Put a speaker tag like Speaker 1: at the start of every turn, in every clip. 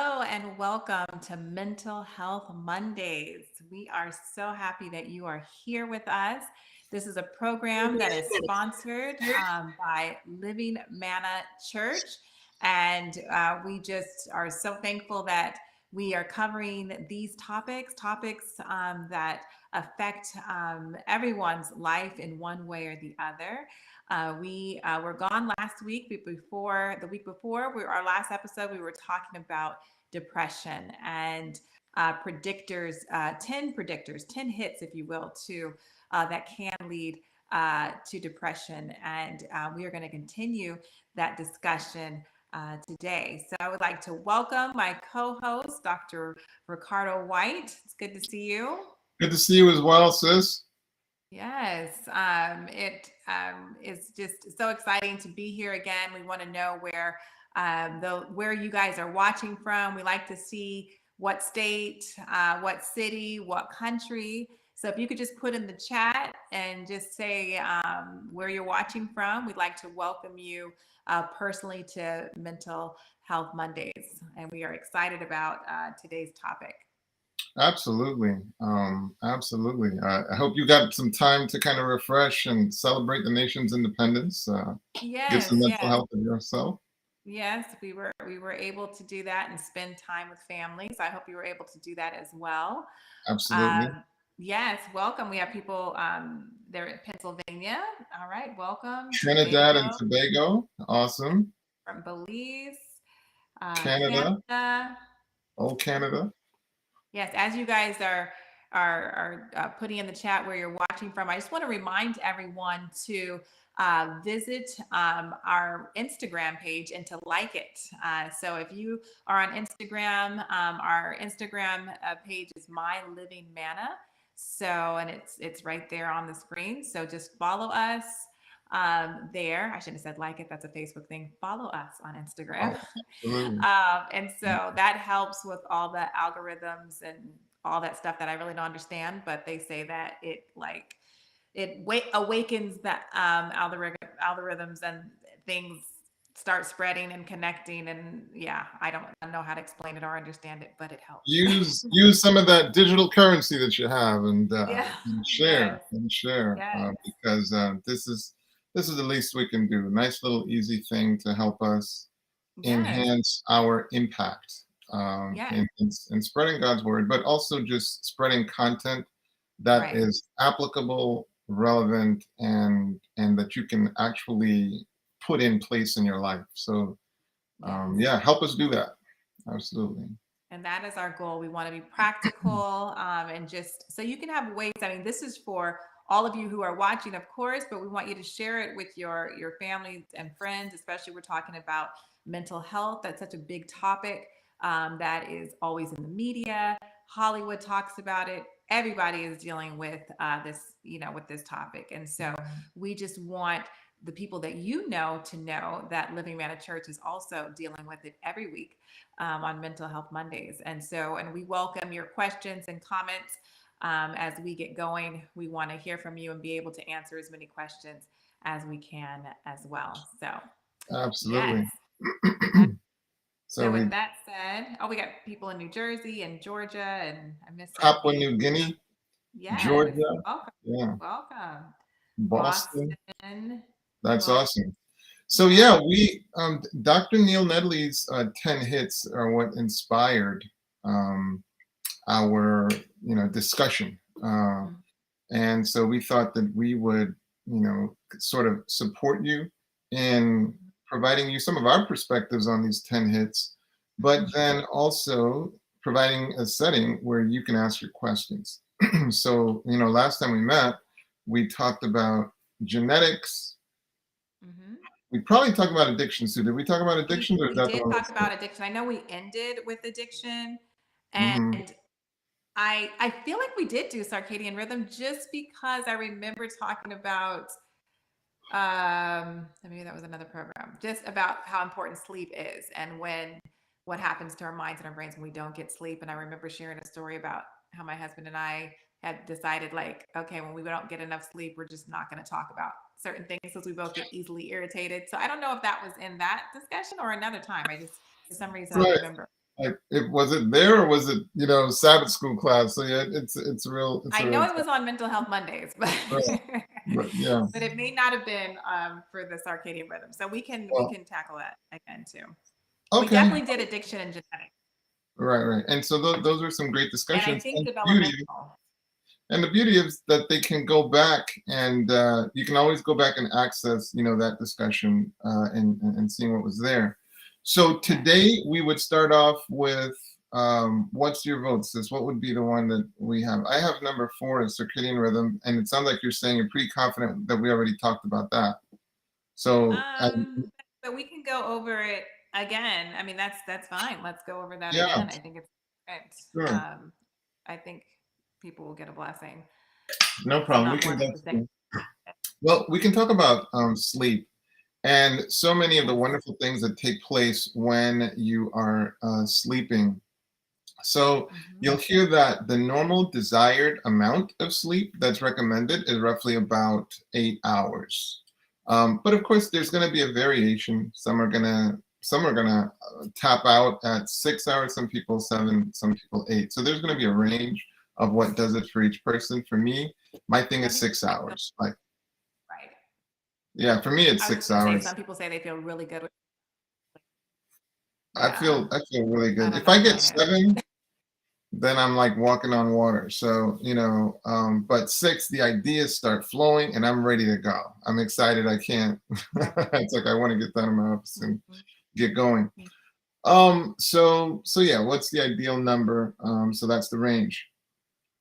Speaker 1: Hello and welcome to Mental Health Mondays. We are so happy that you are here with us. This is a program that is sponsored by Living Manna Church. And we just are so thankful that we are covering these topics that affect everyone's life in one way or the other. We were gone last week, but the week before, our last episode, we were talking about depression and predictors, 10 predictors, 10 hits, if you will, to that can lead to depression. And we are going to continue that discussion today. So I would like to welcome my co-host, Dr. Ricardo Whyte. It's good to see you.
Speaker 2: Good to see you as well, sis.
Speaker 1: Yes, it is just so exciting to be here again. We want to know where you guys are watching from. We like to see what state, what city, what country. So if you could just put in the chat and just say where you're watching from, we'd like to welcome you personally to Mental Health Mondays, and we are excited about today's topic.
Speaker 2: Absolutely. Absolutely. I hope you got some time to kind of refresh and celebrate the nation's independence. Get some
Speaker 1: Yes,
Speaker 2: mental
Speaker 1: yes.
Speaker 2: health of yourself.
Speaker 1: Yes, we were able to do that and spend time with family. So I hope you were able to do that as well.
Speaker 2: Absolutely.
Speaker 1: Um, yes, welcome. We have people there in Pennsylvania. All right, welcome.
Speaker 2: Trinidad and
Speaker 1: Tobago
Speaker 2: Tobago. Awesome.
Speaker 1: from Belize,
Speaker 2: Canada.
Speaker 1: Canada.
Speaker 2: Old Canada.
Speaker 1: Yes, as you guys are putting in the chat where you're watching from, I just want to remind everyone to visit our Instagram page and to like it. So if you are on Instagram, our Instagram page is My Living Manna. So and it's right there on the screen. So just follow us there. I should have said like it. That's a Facebook thing. Follow us on Instagram.
Speaker 2: Oh, absolutely.
Speaker 1: And so that helps with all the algorithms and all that stuff that I really don't understand, but they say that it awakens the algorithms and things start spreading and connecting. And yeah, I don't know how to explain it or understand it, but it helps.
Speaker 2: Use some of that digital currency that you have and
Speaker 1: Yeah.
Speaker 2: share
Speaker 1: Yes.
Speaker 2: and share
Speaker 1: Yes.
Speaker 2: because this is the least we can do. A nice little easy thing to help us
Speaker 1: Yes.
Speaker 2: enhance our impact
Speaker 1: Yes.
Speaker 2: in spreading God's word, but also just spreading content that
Speaker 1: Right.
Speaker 2: is applicable, relevant, and that you can actually put in place in your life. So
Speaker 1: Yes.
Speaker 2: yeah, help us do that. Absolutely.
Speaker 1: And that is our goal. We want to be practical and just so you can have ways. I mean, this is for all of you who are watching, of course, but we want you to share it with your families and friends, especially we're talking about mental health. That's such a big topic that is always in the media. Hollywood talks about it. Everybody is dealing with with this topic. And so we just want the people that you know to know that Living Manna Church is also dealing with it every week on Mental Health Mondays. And we welcome your questions and comments as we get going. We want to hear from you and be able to answer as many questions as we can as well. So, yes.
Speaker 2: Absolutely. So
Speaker 1: So,
Speaker 2: we
Speaker 1: with that said, we got people in New Jersey and Georgia, and I missed some
Speaker 2: Papua
Speaker 1: names.
Speaker 2: New Guinea,
Speaker 1: Yes.
Speaker 2: Georgia,
Speaker 1: Welcome.
Speaker 2: yeah,
Speaker 1: Welcome.
Speaker 2: Boston.
Speaker 1: Boston.
Speaker 2: That's
Speaker 1: Well,
Speaker 2: awesome. So
Speaker 1: yeah.
Speaker 2: yeah, we Dr. Neil Nedley's 10 hits are what inspired um, our discussion, and so we thought that we would sort of support you in providing you some of our perspectives on these 10 hits, but then also providing a setting where you can ask your questions. So last time we met, we talked about genetics.
Speaker 1: Mm-hmm.
Speaker 2: We probably talked about addiction too. Did we talk about
Speaker 1: We
Speaker 2: addiction or is
Speaker 1: we
Speaker 2: that the
Speaker 1: did
Speaker 2: one
Speaker 1: talk
Speaker 2: before?
Speaker 1: about addiction. I know we ended with addiction,
Speaker 2: Mm-hmm.
Speaker 1: and I feel like we did do circadian rhythm just because I remember talking about maybe that was another program just about how important sleep is and what happens to our minds and our brains when we don't get sleep. And I remember sharing a story about how my husband and I had decided, like, okay, when we don't get enough sleep, we're just not going to talk about certain things because we both get easily irritated. So I don't know if that was in that discussion or another time. I just for some reason I
Speaker 2: Right.
Speaker 1: remember.
Speaker 2: Like, was it there or was it, Sabbath school class? So yeah, it's
Speaker 1: I
Speaker 2: a
Speaker 1: know
Speaker 2: real
Speaker 1: it was on Mental Health Mondays, but
Speaker 2: right, right, yeah.
Speaker 1: but it may not have been for the circadian rhythm. So we
Speaker 2: Well,
Speaker 1: can tackle that again too. We
Speaker 2: okay,
Speaker 1: definitely did addiction and genetics,
Speaker 2: right, right. And so those are some great
Speaker 1: and I
Speaker 2: discussions.
Speaker 1: think developmental.
Speaker 2: And the beauty is that they can go back and you can always go back and access, that discussion and seeing what was there. So
Speaker 1: Yeah.
Speaker 2: today we would start off with what's your vote, sis? What would be the one that we have? I have number 4 is circadian rhythm, and it sounds like you're saying you're pretty confident that we already talked about that. So
Speaker 1: But we can go over it again. I mean, that's fine. Let's go over that
Speaker 2: yeah,
Speaker 1: again. I think it's great.
Speaker 2: sure,
Speaker 1: I think people will get a blessing.
Speaker 2: no
Speaker 1: So
Speaker 2: problem. We
Speaker 1: not more
Speaker 2: can
Speaker 1: than the same.
Speaker 2: definitely. Well, we can talk about sleep. And so many of the
Speaker 1: Yes.
Speaker 2: wonderful things that take place when you are sleeping. So
Speaker 1: Mhm.
Speaker 2: you'll hear that the normal desired amount of sleep that's recommended is roughly about 8 hours. But of course, there's going to be a variation. Some are gonna tap out at 6 hours. Some people 7. Some people 8. So there's going to be a range of what does it for each person. For me, my thing
Speaker 1: Some
Speaker 2: is
Speaker 1: people
Speaker 2: 6 hours. Like,
Speaker 1: right.
Speaker 2: yeah, for me it's
Speaker 1: I was just
Speaker 2: six
Speaker 1: gonna say
Speaker 2: hours.
Speaker 1: some people say they feel really good with
Speaker 2: I
Speaker 1: yeah.
Speaker 2: feel I feel really
Speaker 1: I
Speaker 2: good.
Speaker 1: don't
Speaker 2: If
Speaker 1: know
Speaker 2: I
Speaker 1: if
Speaker 2: get
Speaker 1: mine is.
Speaker 2: 7, then I'm like walking on water. So, but 6, the ideas start flowing and I'm ready to go. I'm excited. I can't.
Speaker 1: Yep.
Speaker 2: It's like I want to get down to my office and
Speaker 1: Mhm.
Speaker 2: get going. So yeah, what's the ideal number? So that's the range.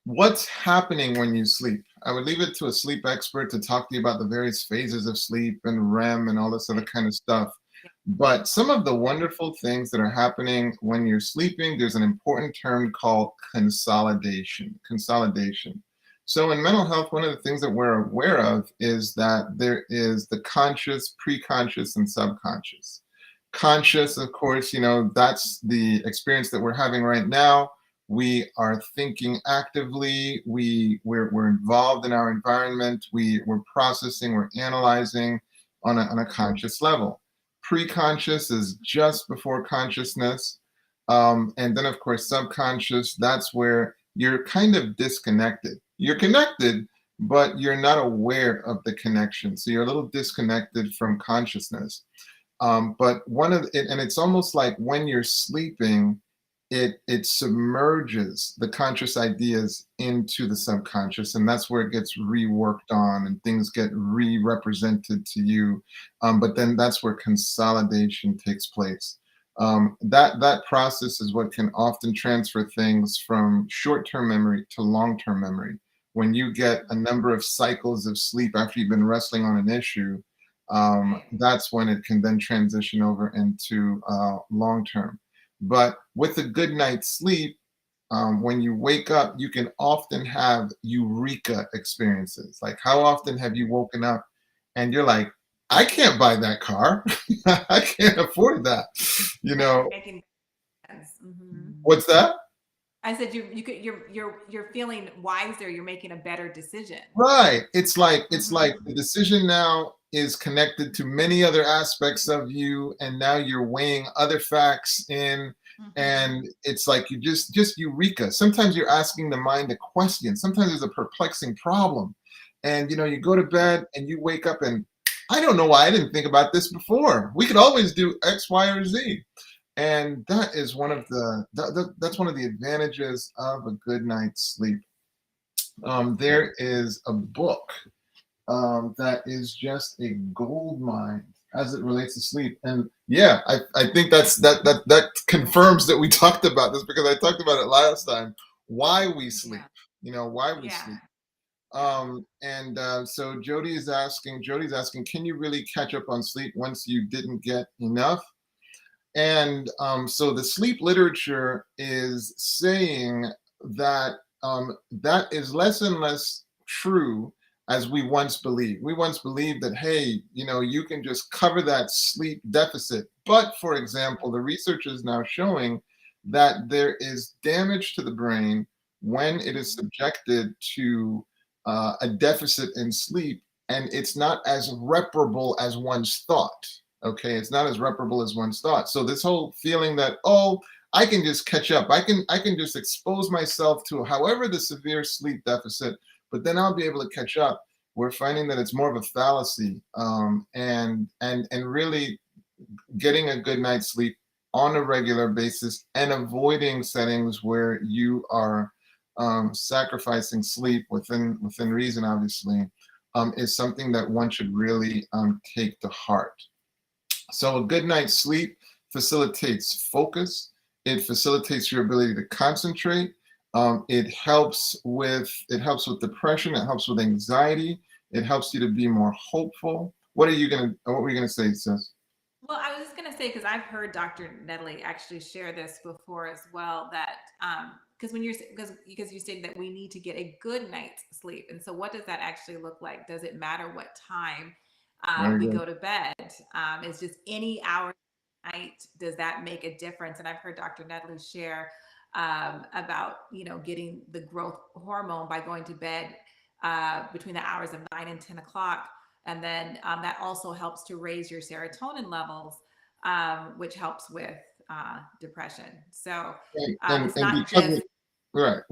Speaker 2: What's happening when you sleep? I would leave it to a sleep expert to talk to you about the various phases of sleep and REM and all this other
Speaker 1: Right.
Speaker 2: kind of stuff.
Speaker 1: Yeah.
Speaker 2: But some of the wonderful things that are happening when you're sleeping, there's an important term called consolidation. Consolidation. So in mental health, one of the things that we're aware of is that there is the conscious, preconscious, and subconscious. Conscious, of course, that's the experience that we're having right now. We are thinking actively. We're involved in our environment. We're processing. We're analyzing on a conscious level. Pre-conscious is just before consciousness, and then of course subconscious. That's where you're kind of disconnected. You're connected, but you're not aware of the connection. So you're a little disconnected from consciousness. But one of it, and it's almost like when you're sleeping, it submerges the conscious ideas into the subconscious, and that's where it gets reworked on, and things get re-represented to you. But then that's where consolidation takes place. That process is what can often transfer things from short-term memory to long-term memory. When you get a number of cycles of sleep after you've been wrestling on an issue,
Speaker 1: Right.
Speaker 2: that's when it can then transition over into long term. But with a good night's sleep, when you wake up, you can often have eureka experiences. Like, how often have you woken up and you're like, I can't buy that car. I can't afford that. You
Speaker 1: Right.
Speaker 2: know,
Speaker 1: Making sense.
Speaker 2: what's that?
Speaker 1: I said you're feeling wiser. You're making a better decision.
Speaker 2: Right. It's like
Speaker 1: Mhm.
Speaker 2: the decision now is connected to many other aspects of you, and now you're weighing other facts in,
Speaker 1: Mhm.
Speaker 2: and it's like you just eureka. Sometimes you're asking the mind a question. Sometimes there's a perplexing problem, and you go to bed and you wake up and I don't know why I didn't think about this before. We could always do X, Y, or Z. And that is one of
Speaker 1: Right.
Speaker 2: that's one of the advantages of a good night's sleep.
Speaker 1: Mhm.
Speaker 2: There is a book that is just a gold mine as it relates to sleep. And yeah, I think that confirms that we talked about this because I talked about it last time. Why we sleep,
Speaker 1: Yeah.
Speaker 2: why we
Speaker 1: Yeah.
Speaker 2: sleep.
Speaker 1: Yeah.
Speaker 2: And so Jody's asking, can you really catch up on sleep once you didn't get enough? And so the sleep literature is saying that that is less and less true as we once believed. We once believed that, hey, you can just cover that sleep deficit. But for example, the research is now showing that there is damage to the brain when it is
Speaker 1: Mhm.
Speaker 2: subjected to a deficit in sleep, and it's not as reparable as once thought. Okay, it's not as reparable as once thought. So this whole feeling that, oh, I can just catch up. I can just expose myself to however the severe sleep deficit, but then I'll be able to catch up. We're finding that it's more of a fallacy, and really getting a good night's sleep on a regular basis and avoiding settings where you are sacrificing sleep within reason, obviously, is something that one should really take to heart. So a good night's sleep facilitates focus. It facilitates your ability to concentrate. It helps with depression. It helps with anxiety. It helps you to be more hopeful. What were you gonna say, sis?
Speaker 1: Well, I was just going to say, because I've heard Dr. Nedley actually share this before as well, that because when you're because you stated that we need to get a good night's sleep, and so what does that actually look like? Does it matter what time
Speaker 2: Very
Speaker 1: we
Speaker 2: good.
Speaker 1: go to bed? Is just any hour at night, does that make a difference? And I've heard Dr. Nedley share about getting the growth hormone by going to bed between the hours of 9 and 10 o'clock, and then that also helps to raise your serotonin levels, which helps with depression. So
Speaker 2: And
Speaker 1: it's not
Speaker 2: because
Speaker 1: just,
Speaker 2: right,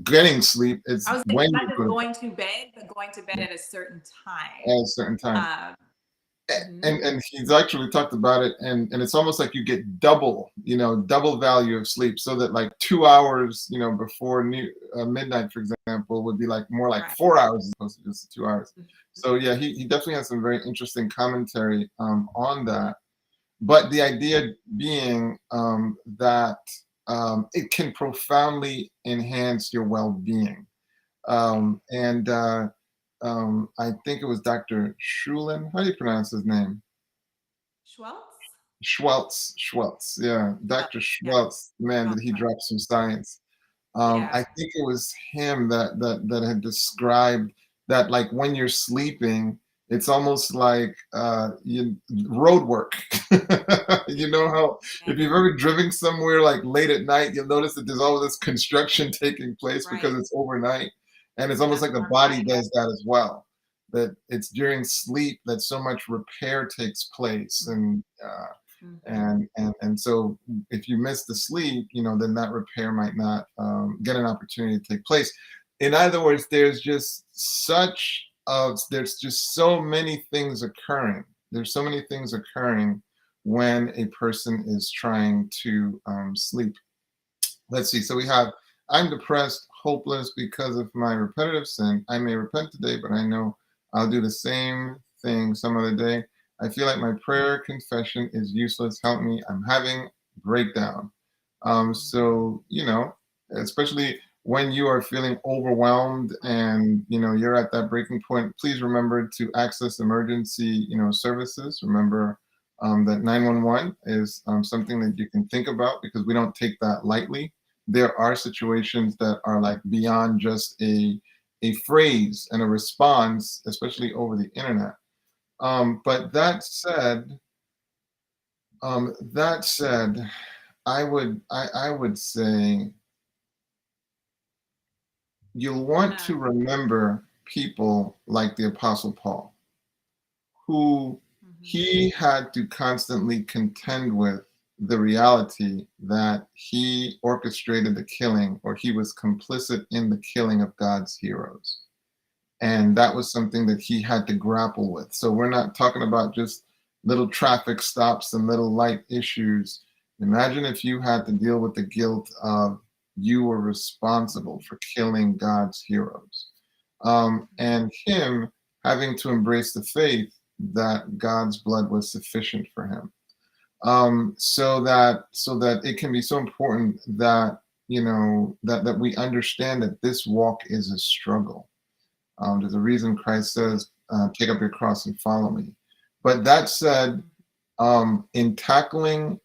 Speaker 2: getting sleep
Speaker 1: I
Speaker 2: is
Speaker 1: was saying,
Speaker 2: when
Speaker 1: it's not
Speaker 2: you go
Speaker 1: just
Speaker 2: to
Speaker 1: going to bed, but going to bed
Speaker 2: bed
Speaker 1: at a certain
Speaker 2: at
Speaker 1: time.
Speaker 2: a certain time.
Speaker 1: Um, mhm.
Speaker 2: And he's actually talked about it, and it's almost like you get double value of sleep, so that like 2 hours before midnight, for example, would be like more like
Speaker 1: Right.
Speaker 2: 4 hours as opposed to just 2 hours.
Speaker 1: Mhm.
Speaker 2: So yeah, he definitely has some very interesting commentary on that, but the idea being that it can profoundly enhance your well-being. And I think it was Dr. Schulin. How do you pronounce his name?
Speaker 1: Schwartz?
Speaker 2: Schweltz. Yeah,
Speaker 1: Schwartz.
Speaker 2: Dr.
Speaker 1: Yeah.
Speaker 2: Schweltz. Man, did
Speaker 1: Schwartz.
Speaker 2: he drop some science?
Speaker 1: Yeah.
Speaker 2: I think it was him that had described that, like, when you're sleeping, it's almost like road work. You know how
Speaker 1: Yeah.
Speaker 2: if you've ever driven somewhere like late at night, you'll notice that there's all this construction taking place because
Speaker 1: Right.
Speaker 2: it's overnight, and it's almost
Speaker 1: That's
Speaker 2: like the
Speaker 1: what I'm
Speaker 2: body
Speaker 1: finding.
Speaker 2: does that as well. That it's during sleep that so much repair takes place,
Speaker 1: Mm-hmm.
Speaker 2: and so if you miss the sleep, then that repair might not get an opportunity to take place. In other words, there's just so many things occurring. There's so many things occurring when a person is trying to sleep. Let's see. So we have, I'm depressed, hopeless because of my repetitive sin. I may repent today, but I know I'll do the same thing some other day. I feel like my prayer confession is useless. Help me. I'm having breakdown. So, especially when you are feeling overwhelmed and, you're at that breaking point, please remember to access emergency, services. Remember that 911 is something that you can think about, because we don't take that lightly. There are situations that are like beyond just a phrase and a response, especially over the internet. But that said, I would say you'll want to
Speaker 1: Um,
Speaker 2: remember people like the Apostle Paul, who
Speaker 1: mhm.
Speaker 2: he had to constantly contend with the reality that he orchestrated the killing, or he was complicit in the killing of God's heroes. And that was something that he had to grapple with. So we're not talking about just little traffic stops and little light issues. Imagine if you had to deal with the guilt of you were responsible for killing God's heroes. And him having to embrace the faith that God's blood was sufficient for him. So that it can be so important that that we understand that this walk is a struggle. There's a reason Christ says, "Take up your cross and follow me." But that said, in tackling,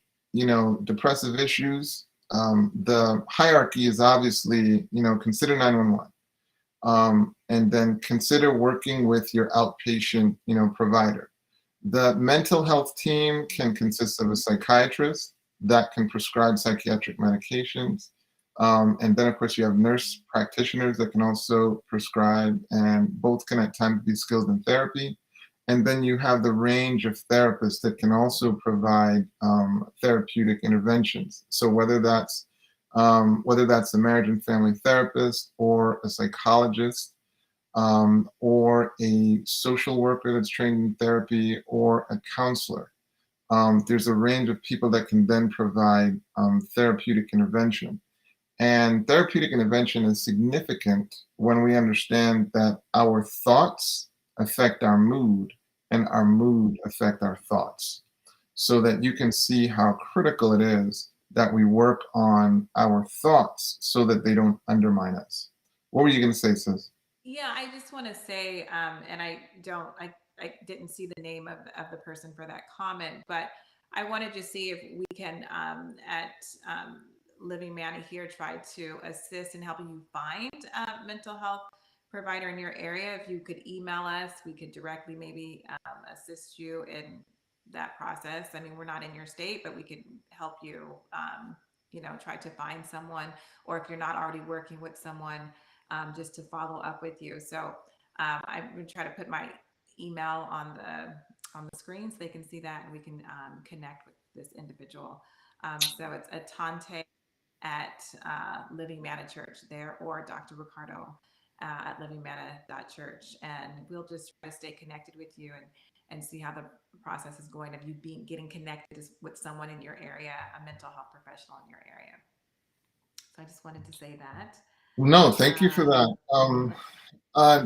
Speaker 2: depressive issues, the hierarchy is obviously, consider 911, and then consider working with your outpatient, provider. The mental health team can consist of a psychiatrist that can prescribe psychiatric medications. And then, of course, you have nurse practitioners that can also prescribe, and both can at times be skilled in therapy. And then you have the range of therapists that can also provide therapeutic interventions. So whether that's a marriage and family therapist or a psychologist, or a social worker that's trained in therapy, or a counselor. There's a range of people that can then provide therapeutic intervention. And therapeutic intervention is significant when we understand that our thoughts affect our mood and our mood affect our thoughts. So that you can see how critical it is that we work on our thoughts so that they don't undermine us. What were you going to say, sis?
Speaker 1: Yeah, I just want to say, and I didn't see the name of the person for that comment, but I wanted to see if we can, at Living Manna here, try to assist in helping you find a mental health provider in your area. If you could email us, we could directly maybe assist you in that process. I mean, we're not in your state, but we could help you, try to find someone, or if you're not already working with someone, just to follow up with you. So I'm going to try to put my email on the screen so they can see that, and we can connect with this individual. So it's Atonte at Living Manna Church there, or Dr. Ricardo at livingmanna.church. And we'll just try to stay connected with you, and see how the process is going of you getting connected with someone in your area, a mental health professional in your area. So I just wanted to say that.
Speaker 2: No, thank you for that.
Speaker 1: Um,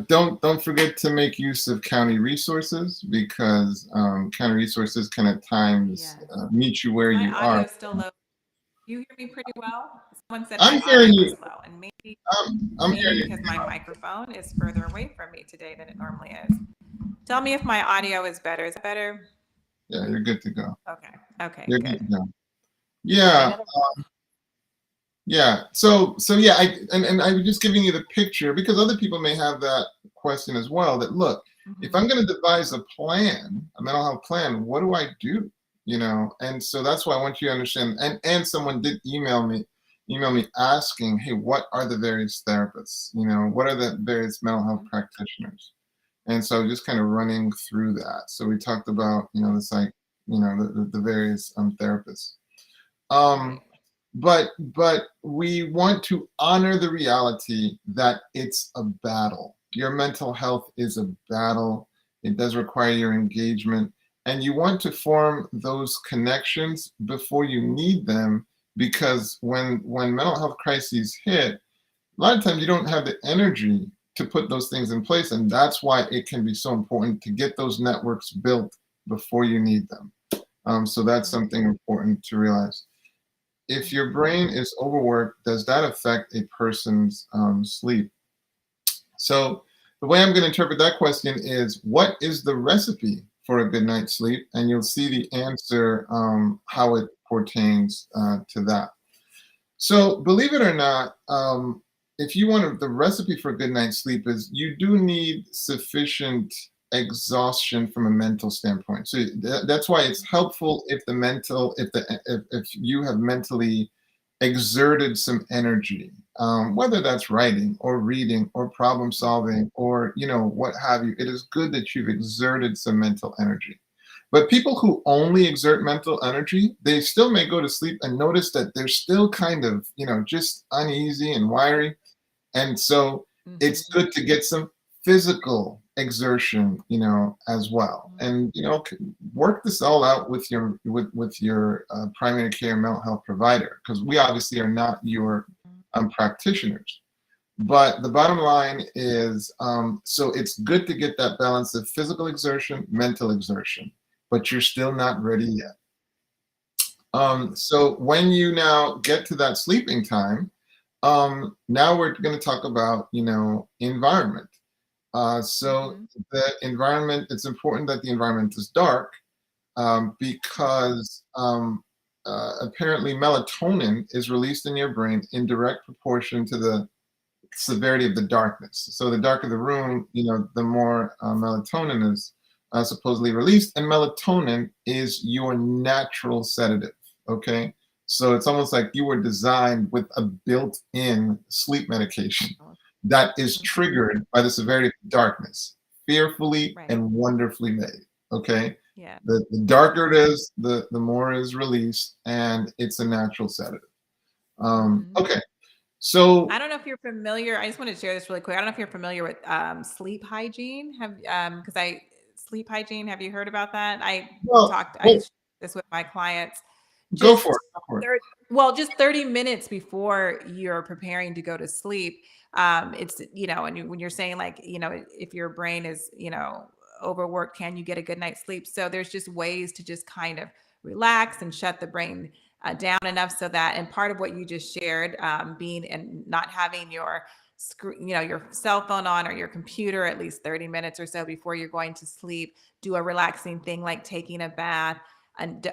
Speaker 2: Don't forget to make use of county resources, because county resources can at times
Speaker 1: yes.
Speaker 2: meet you
Speaker 1: Is
Speaker 2: where
Speaker 1: my
Speaker 2: you are.
Speaker 1: audio still low? Do you hear me pretty well? Someone said
Speaker 2: I'm
Speaker 1: my
Speaker 2: hearing
Speaker 1: audio
Speaker 2: you.
Speaker 1: was low, and maybe
Speaker 2: I'm
Speaker 1: maybe
Speaker 2: hearing
Speaker 1: because my microphone is further away from me today than it normally is. Tell me if my audio is better. Is it better?
Speaker 2: you. Yeah, you're good to go.
Speaker 1: Okay. Okay.
Speaker 2: You're good to
Speaker 1: Good.
Speaker 2: go.
Speaker 1: Okay.
Speaker 2: Yeah,
Speaker 1: Another.
Speaker 2: yeah. So yeah, and I was just giving you the picture because other people may have that question as well. That look, if
Speaker 1: Mhm.
Speaker 2: I'm going to devise a plan, a mental health plan, what do I do? And so that's why I want you to understand. And someone did email me asking, hey, what are the various therapists? What are the various mental health
Speaker 1: Mhm.
Speaker 2: practitioners? And so just kind of running through that. So we talked about, the psych, the various therapists.
Speaker 1: Right.
Speaker 2: But we want to honor the reality that it's a battle. Your mental health is a battle. It does require your engagement, and you want to form those connections before you need them, because when mental health crises hit, a lot of times you don't have the energy to put those things in place, and that's why it can be so important to get those networks built before you need them. So that's
Speaker 1: Mhm.
Speaker 2: something important to realize. If your
Speaker 1: Mhm.
Speaker 2: brain is overworked, does that affect a person's sleep? So the way I'm going to interpret that question is, what is the recipe for a good night's sleep? And you'll see the answer, how it pertains to that. So believe it or not, if you want the recipe for a good night's sleep is you do need sufficient exhaustion from a mental standpoint. So that's why it's helpful if if you have mentally exerted some energy, whether that's writing or reading or problem solving or what have you. It is good that you've exerted some mental energy. But people who only exert mental energy, they still may go to sleep and notice that they're still kind of, just uneasy and wiry. And so it's
Speaker 1: Mhm.
Speaker 2: good to get some physical exertion, as well.
Speaker 1: Mhm.
Speaker 2: And, work this all out with your primary care mental health provider, because we obviously are not your practitioners. But the bottom line is, so it's good to get that balance of physical exertion, mental exertion, but you're still not ready yet.
Speaker 1: Right.
Speaker 2: So when you now get to that sleeping time, now we're going to talk about, environment. So
Speaker 1: Mhm.
Speaker 2: the environment, it's important that the environment is dark,
Speaker 1: Right.
Speaker 2: because apparently melatonin is released in your brain in direct proportion to the severity of the darkness. So the darker the
Speaker 1: Right.
Speaker 2: room, the more melatonin is supposedly released, and melatonin is your natural sedative. Okay, so it's almost like you were designed with a built-in sleep medication that is
Speaker 1: Mhm.
Speaker 2: triggered by the severity of darkness. fearfully
Speaker 1: Right.
Speaker 2: and wonderfully made. Okay.
Speaker 1: Yeah.
Speaker 2: The darker it is, the more is released, and it's a natural sedative.
Speaker 1: Hmm.
Speaker 2: Okay. So
Speaker 1: I don't know if you're familiar. I just want to share this really quick. I don't know if you're familiar with sleep hygiene. Have because I sleep hygiene. Have you heard about that?
Speaker 2: well,
Speaker 1: I
Speaker 2: well,
Speaker 1: share this with my clients.
Speaker 2: go for
Speaker 1: Just
Speaker 2: it. Go for it.
Speaker 1: 30, well, just 30 minutes before you're preparing to go to sleep. It's and when you're saying like if your brain is overworked, can you get a good night's sleep? So there's just ways to just kind of relax and shut the brain down enough so that, and part of what you just shared, being and not having your screen, your cell phone on or your computer at least 30 minutes or so before you're going to sleep. Do a relaxing thing like taking a bath, and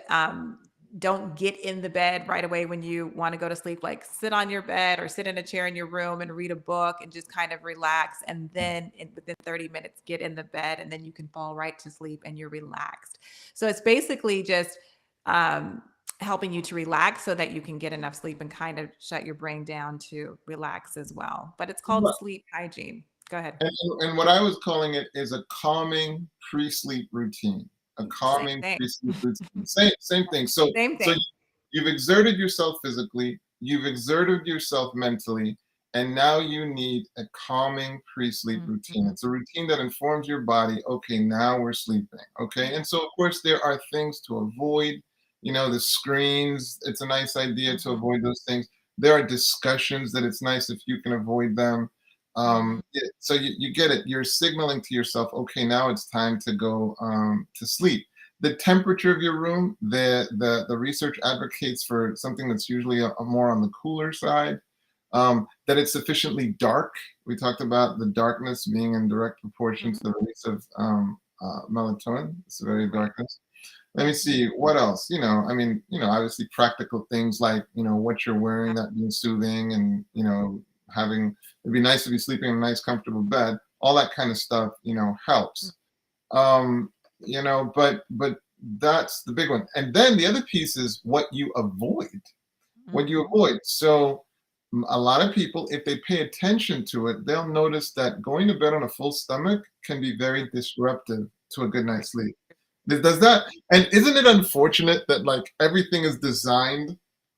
Speaker 1: don't get in the bed right away when you want to go to sleep. Like sit on your bed or sit in a chair in your room and read a book and just kind of relax. And then within 30 minutes, get in the bed, and then you can fall right to sleep and you're relaxed. So it's basically just um, helping you to relax so that you can get enough sleep and kind of shut your brain down to relax as well. But it's called sleep hygiene. Go ahead.
Speaker 2: And what I was calling it is a calming pre-sleep routine. A
Speaker 1: Same
Speaker 2: calming
Speaker 1: thing.
Speaker 2: pre-sleep routine. Same thing. So
Speaker 1: Same
Speaker 2: so
Speaker 1: thing.
Speaker 2: you've exerted yourself physically, you've exerted yourself mentally, and now you need a calming pre-sleep routine.
Speaker 1: Mhm.
Speaker 2: It's a routine that informs your body, okay, now we're sleeping. Okay. And so of course there are things to avoid, the screens, it's a nice idea to
Speaker 1: Mhm.
Speaker 2: avoid those things. There are discussions that it's nice if you can avoid them.
Speaker 1: Mhm.
Speaker 2: So you get it. You're signaling to yourself, okay, now it's time to go to sleep. The temperature of your room, the research advocates for something that's usually a more on the cooler side. That it's sufficiently dark. We talked about the darkness being in direct proportion to
Speaker 1: Mhm.
Speaker 2: the release of melatonin, the severity of
Speaker 1: Right.
Speaker 2: darkness. Let me
Speaker 1: Mhm.
Speaker 2: see what else. I mean, obviously practical things like, what you're wearing,
Speaker 1: Yeah.
Speaker 2: that being soothing, and, having, it'd be nice to be sleeping in a nice, comfortable bed. All that kind of stuff, helps. Um, but that's the big one. And then the other piece is what you avoid. What you
Speaker 1: Mhm.
Speaker 2: avoid. So a lot of people, if they pay attention to it, they'll notice that going to bed on a full stomach can be
Speaker 1: Mhm.
Speaker 2: very disruptive to a good
Speaker 1: Right.
Speaker 2: night's sleep. Does that, and isn't it unfortunate that like everything is designed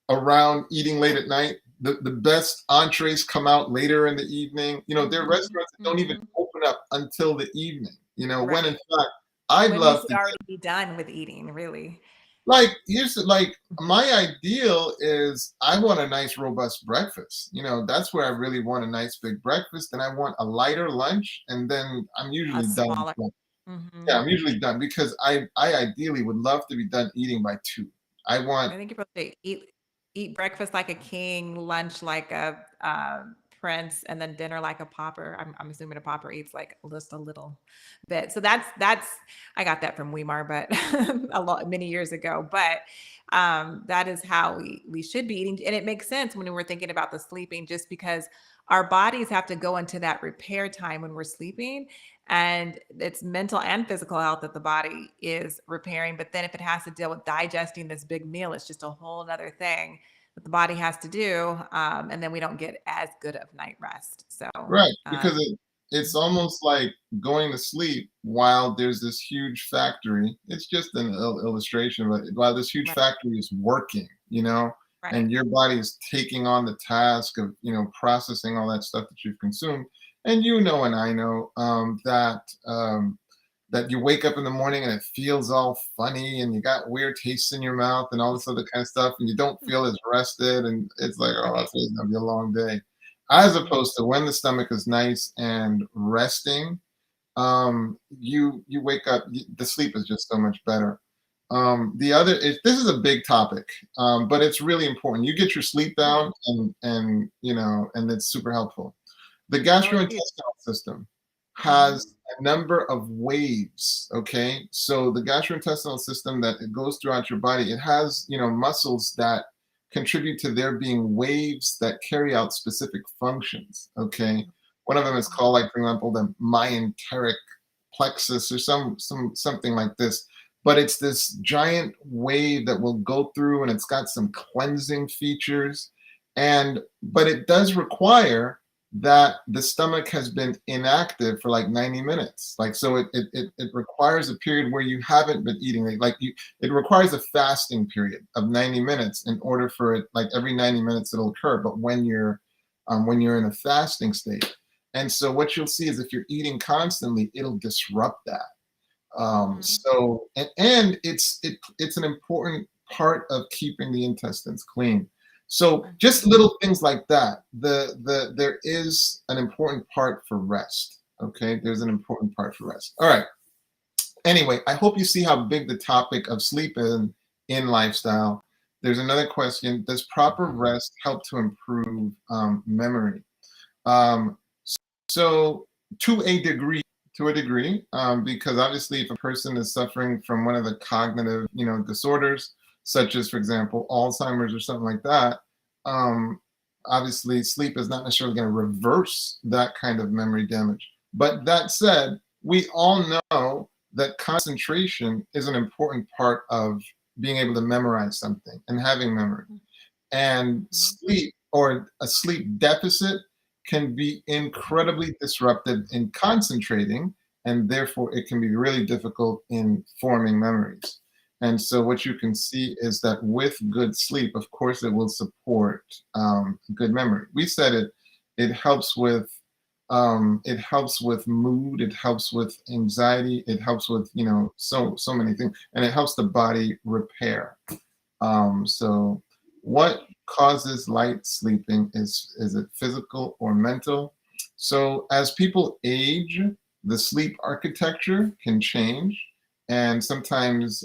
Speaker 2: around eating late at night? The best entrees come out later in the evening. There are
Speaker 1: Mhm.
Speaker 2: restaurants that don't even
Speaker 1: Mhm.
Speaker 2: open up until the evening, when in
Speaker 1: Right.
Speaker 2: fact I'd
Speaker 1: When we
Speaker 2: love
Speaker 1: should
Speaker 2: to
Speaker 1: already be done with eating, really.
Speaker 2: like my ideal is I want a nice robust breakfast. That's where I really want a nice big breakfast, and I want a lighter lunch, and then I'm
Speaker 1: A
Speaker 2: usually done.
Speaker 1: smaller.
Speaker 2: Yeah,
Speaker 1: Mhm.
Speaker 2: I'm usually done because I ideally would love to be done eating by 2. I want
Speaker 1: I think you're supposed to eat breakfast like a king, lunch like a prince, and then dinner like a pauper. I'm assuming a pauper eats like just a little bit. So that's I got that from Weimar, but a lot many years ago. But that is how we should be eating, and it makes sense when we're thinking about the sleeping, just because our bodies have to go into that repair time when we're sleeping, and it's mental and physical health that the body is repairing. But then if it has to deal with digesting this big meal, it's just a whole other thing that the body has to do, and then we don't get as good of night rest. So
Speaker 2: right,
Speaker 1: uh,
Speaker 2: because it's almost like going to sleep while there's this huge factory. It's just an illustration, but while this huge
Speaker 1: right,
Speaker 2: factory is working,
Speaker 1: right.
Speaker 2: and your body is taking on the task of, processing all that stuff that you've consumed. And and I know that you wake up in the morning and it feels all funny and you got weird tastes in your mouth and all this other kind of stuff, and you don't feel as rested, and it's like, oh,
Speaker 1: Right.
Speaker 2: that's gonna be a long day. As
Speaker 1: Mhm.
Speaker 2: opposed to when the stomach is nice and resting, you wake up, the sleep is just so much better. This is a big topic, but it's really important. You get your sleep
Speaker 1: Yeah.
Speaker 2: down, and it's super helpful. The
Speaker 1: Oh, geez.
Speaker 2: gastrointestinal system
Speaker 1: Mhm.
Speaker 2: has a number of waves. Okay, so the gastrointestinal system that it goes throughout your body, it has muscles that contribute to there being waves that carry out specific functions. Okay, one of them is
Speaker 1: Mhm.
Speaker 2: called, like, for example, the myenteric plexus, or something like this. But it's this giant wave that will go through, and it's got some cleansing features, but it does require that the stomach has been inactive for like 90 minutes. Like, so it requires a period where you haven't been eating. It requires a fasting period of 90 minutes in order for it, like every 90 minutes it'll occur. But when you're in a fasting state. And so what you'll see is if you're eating constantly, it'll disrupt that.
Speaker 1: Mhm.
Speaker 2: So and it's an important part of keeping the intestines clean. So just
Speaker 1: Mhm.
Speaker 2: little things like that. There is an important part for rest. Okay, there's an important part for rest. All right. Anyway, I hope you see how big the topic of sleep is in lifestyle. There's another question: does proper
Speaker 1: Mhm.
Speaker 2: rest help to improve memory? Um, so to a degree, because obviously, if a person is suffering from one of the cognitive, disorders, such as, for example, Alzheimer's or something like that, um, obviously, sleep is not necessarily going to reverse that kind of memory damage. But that said, we all know that concentration is an important part of being able to memorize something and having memory. And
Speaker 1: Mhm.
Speaker 2: sleep or a sleep deficit can be incredibly disruptive in concentrating, and therefore it can be really difficult in forming memories. And so, what you can see is that with good sleep, of course, it will support good memory. We said it. It helps with mood. It helps with anxiety. It helps with so many things, and it helps the body repair. So what causes light sleeping? Is it physical or mental? So as people age, the sleep architecture can change, and sometimes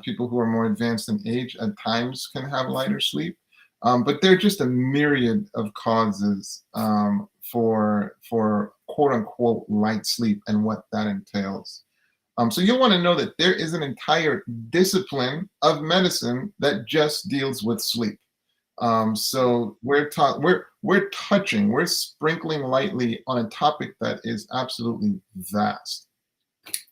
Speaker 2: people who are more advanced in age at times can have lighter sleep. But there are just a myriad of causes for quote unquote light sleep and what that entails. So you'll want to know that there is an entire discipline of medicine that just deals with sleep. So we're sprinkling lightly on a topic that is absolutely vast.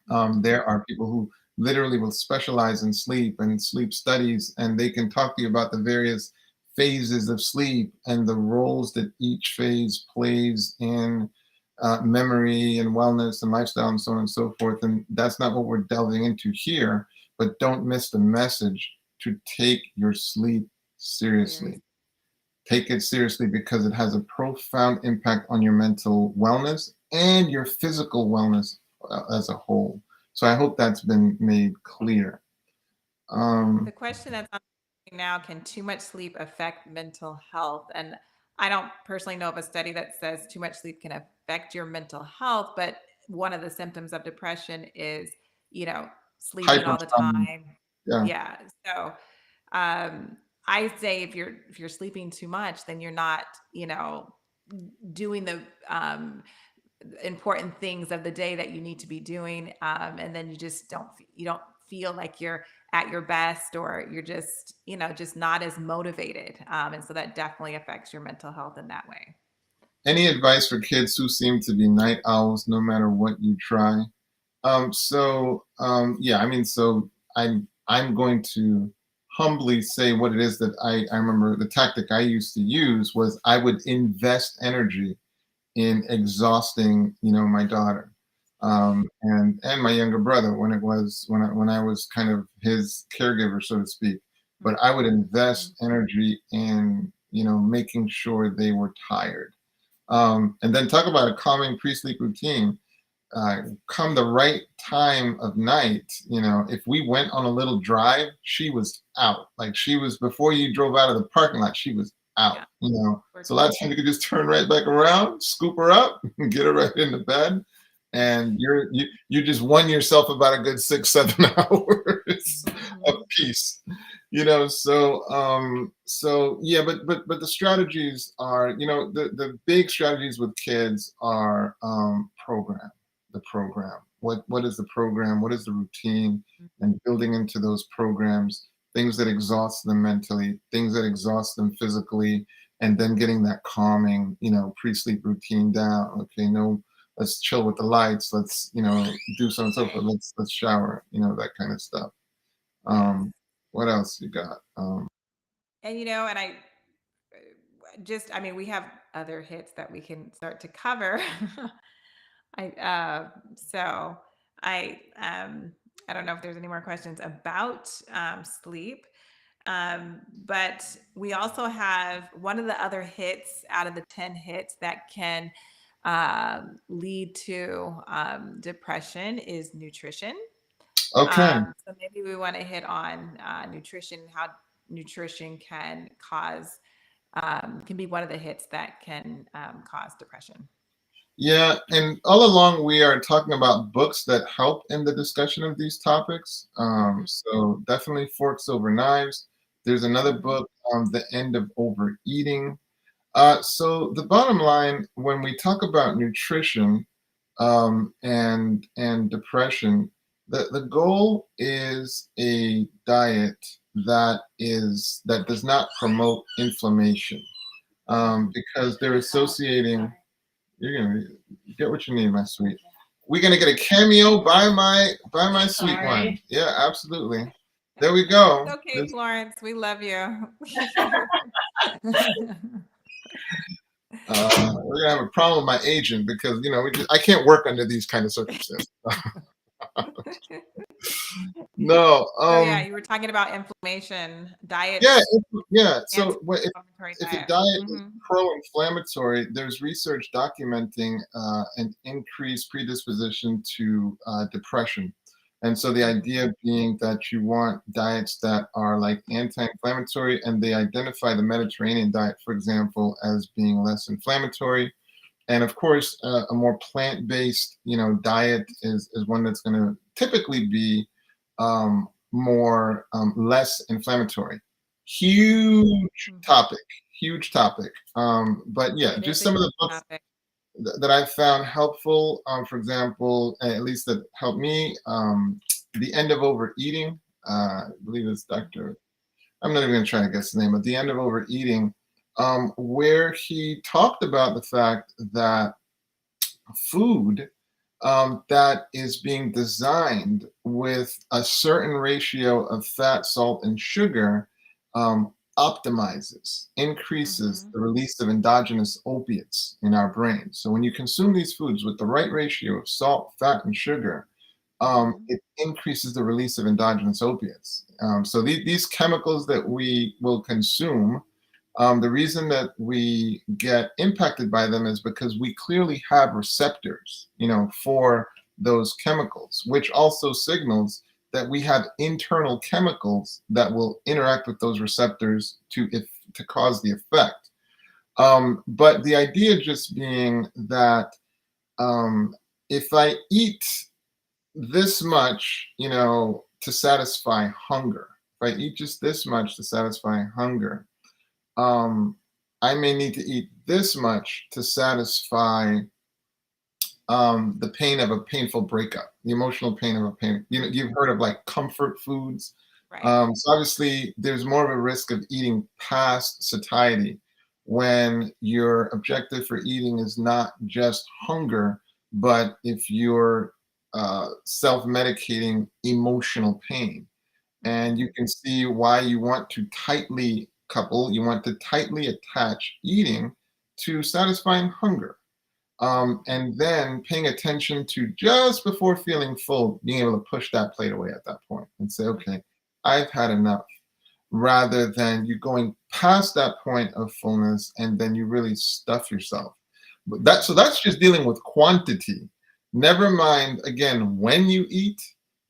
Speaker 1: Mhm.
Speaker 2: There are people who literally will specialize in sleep and sleep studies, and they can talk to you about the various phases of sleep and the roles that each phase plays in memory and wellness and lifestyle and so on and so forth. And that's not what we're delving into here, but don't miss the message to take your sleep
Speaker 1: Serious.
Speaker 2: seriously. Take it seriously because it has a profound impact on your mental wellness and your physical wellness as a whole. So I hope that's been made clear.
Speaker 1: The
Speaker 2: Um,
Speaker 1: question that's on now, can too much sleep affect mental health? And I don't personally know of a study that says too much sleep can affect your mental health, but one of the symptoms of depression is, you know, sleeping all the
Speaker 2: Hypersomnia.
Speaker 1: time.
Speaker 2: Yeah.
Speaker 1: Yeah. So um I say if you're sleeping too much, then you're not, doing the important things of the day that you need to be doing, and then you don't feel like you're at your best, or you're just just not as motivated, and so that definitely affects your mental health in that way.
Speaker 2: Any advice for kids who seem to be night owls no matter what you try? Yeah, I mean, so I'm going to humbly say what it is that I remember the tactic I used to use was I would invest energy in exhausting, my daughter, and my younger brother when I was kind of his caregiver, so to speak. But I would invest
Speaker 1: Mhm.
Speaker 2: energy in, making sure they were tired. And then talk about a calming pre-sleep routine. Come the right time of night, if we went on a little drive, she was out. Like she was before you drove out of the parking lot, she was out.
Speaker 1: Yeah,
Speaker 2: So that's when you could just turn right back around, scoop her up, and get her right into bed, and you just won yourself about a good 6 7 hours of
Speaker 1: Mhm.
Speaker 2: peace. So yeah, but the strategies are, the big strategies with kids are program. What is the program? What is the routine? And building into those programs things that exhaust them mentally, things that exhaust them physically, and then getting that calming, pre-sleep routine down. Okay, no, let's chill with the lights. Let's, do so and so forth. Let's shower. That kind of stuff.
Speaker 1: Yes.
Speaker 2: Um, what else you got?
Speaker 1: And and I I mean, we have other hits that we can start to cover. So I, I don't know if there's any more questions about sleep. But we also have one of the other hits out of the 10 hits that can lead to depression is nutrition.
Speaker 2: Okay.
Speaker 1: So maybe we want to hit on nutrition, how nutrition can be one of the hits that can cause depression.
Speaker 2: Yeah, and all along we are talking about books that help in the discussion of these topics.
Speaker 1: Mhm,
Speaker 2: So definitely Forks Over Knives. There's another
Speaker 1: mhm,
Speaker 2: book, The End of Overeating. So the bottom line, when we talk about nutrition and depression, the goal is a diet that does not promote inflammation,
Speaker 1: mhm.
Speaker 2: because they're associating. You're gonna get what you need, my sweet. We're gonna get a cameo by my sweet one. Yeah, absolutely. There we
Speaker 1: It's
Speaker 2: go.
Speaker 1: okay, Florence. We love you.
Speaker 2: We're gonna have a problem with my agent because I can't work under these kind of circumstances. No,
Speaker 1: So yeah, you were talking about inflammation,
Speaker 2: yeah,
Speaker 1: diets,
Speaker 2: yeah. So
Speaker 1: anti-inflammatory
Speaker 2: if a
Speaker 1: diet.
Speaker 2: diet is
Speaker 1: Hmm.
Speaker 2: pro-inflammatory, there's research documenting an increased predisposition to depression. And so the idea being that you want diets that are like anti-inflammatory, and they identify the Mediterranean diet, for example, as being less inflammatory. And of course, a more plant-based, diet is one that's going to typically be more less inflammatory. Huge
Speaker 1: Hmm.
Speaker 2: topic, huge topic. But yeah,
Speaker 1: It is
Speaker 2: just
Speaker 1: a
Speaker 2: some of the
Speaker 1: huge
Speaker 2: books
Speaker 1: topic.
Speaker 2: that I found helpful. For example, at least that helped me. The End of Overeating. I believe it's Dr. I'm not even going to try to guess the name, but The End of Overeating, where he talked about the fact that food that is being designed with a certain ratio of fat, salt, and sugar optimizes, increases
Speaker 1: Hmm.
Speaker 2: the release of endogenous opiates in our brain. So when you consume these foods with the right ratio of salt, fat, and sugar,
Speaker 1: Hmm.
Speaker 2: it increases the release of endogenous opiates. So these chemicals that we will consume, the reason that we get impacted by them is because we clearly have receptors, for those chemicals, which also signals that we have internal chemicals that will interact with those receptors to cause the effect. But the idea just being that um, if I eat this much, to satisfy hunger, if I eat just this much to satisfy hunger, um, I may need to eat this much to satisfy the pain of a painful breakup, the emotional pain of a pain. You've heard of like comfort foods.
Speaker 1: Right.
Speaker 2: So obviously, there's more of a risk of eating past satiety when your objective for eating is not just hunger, but if you're self-medicating emotional pain. And you
Speaker 1: Hmm.
Speaker 2: can see why you want to tightly attach eating to satisfying hunger. And then paying attention to just before feeling full, being able to push that plate away at that point and say, okay, I've had enough, rather than you going past that point of fullness and then you really stuff yourself. So
Speaker 1: Hmm.
Speaker 2: that's just dealing with quantity. Never mind again when you eat,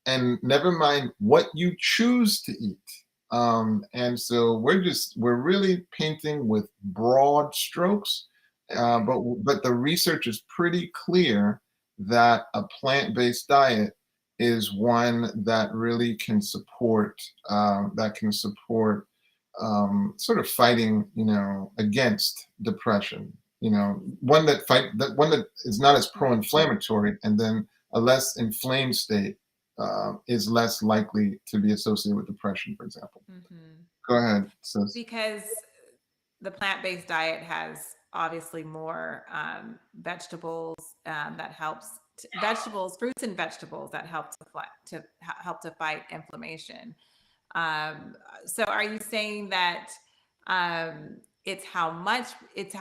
Speaker 2: and never mind what you choose to eat. And so we're really painting with broad strokes,
Speaker 1: Okay.
Speaker 2: but the research is pretty clear that a plant-based diet is one that really can support sort of fighting, against depression. One that is not as
Speaker 1: Mhm.
Speaker 2: pro-inflammatory, and then a less inflamed state is less likely to be associated with depression, for example.
Speaker 1: Mhm.
Speaker 2: Go ahead, sis.
Speaker 1: Because the plant-based diet has obviously more vegetables that vegetables, fruits and vegetables that help to fight inflammation. So are you saying that um, it's how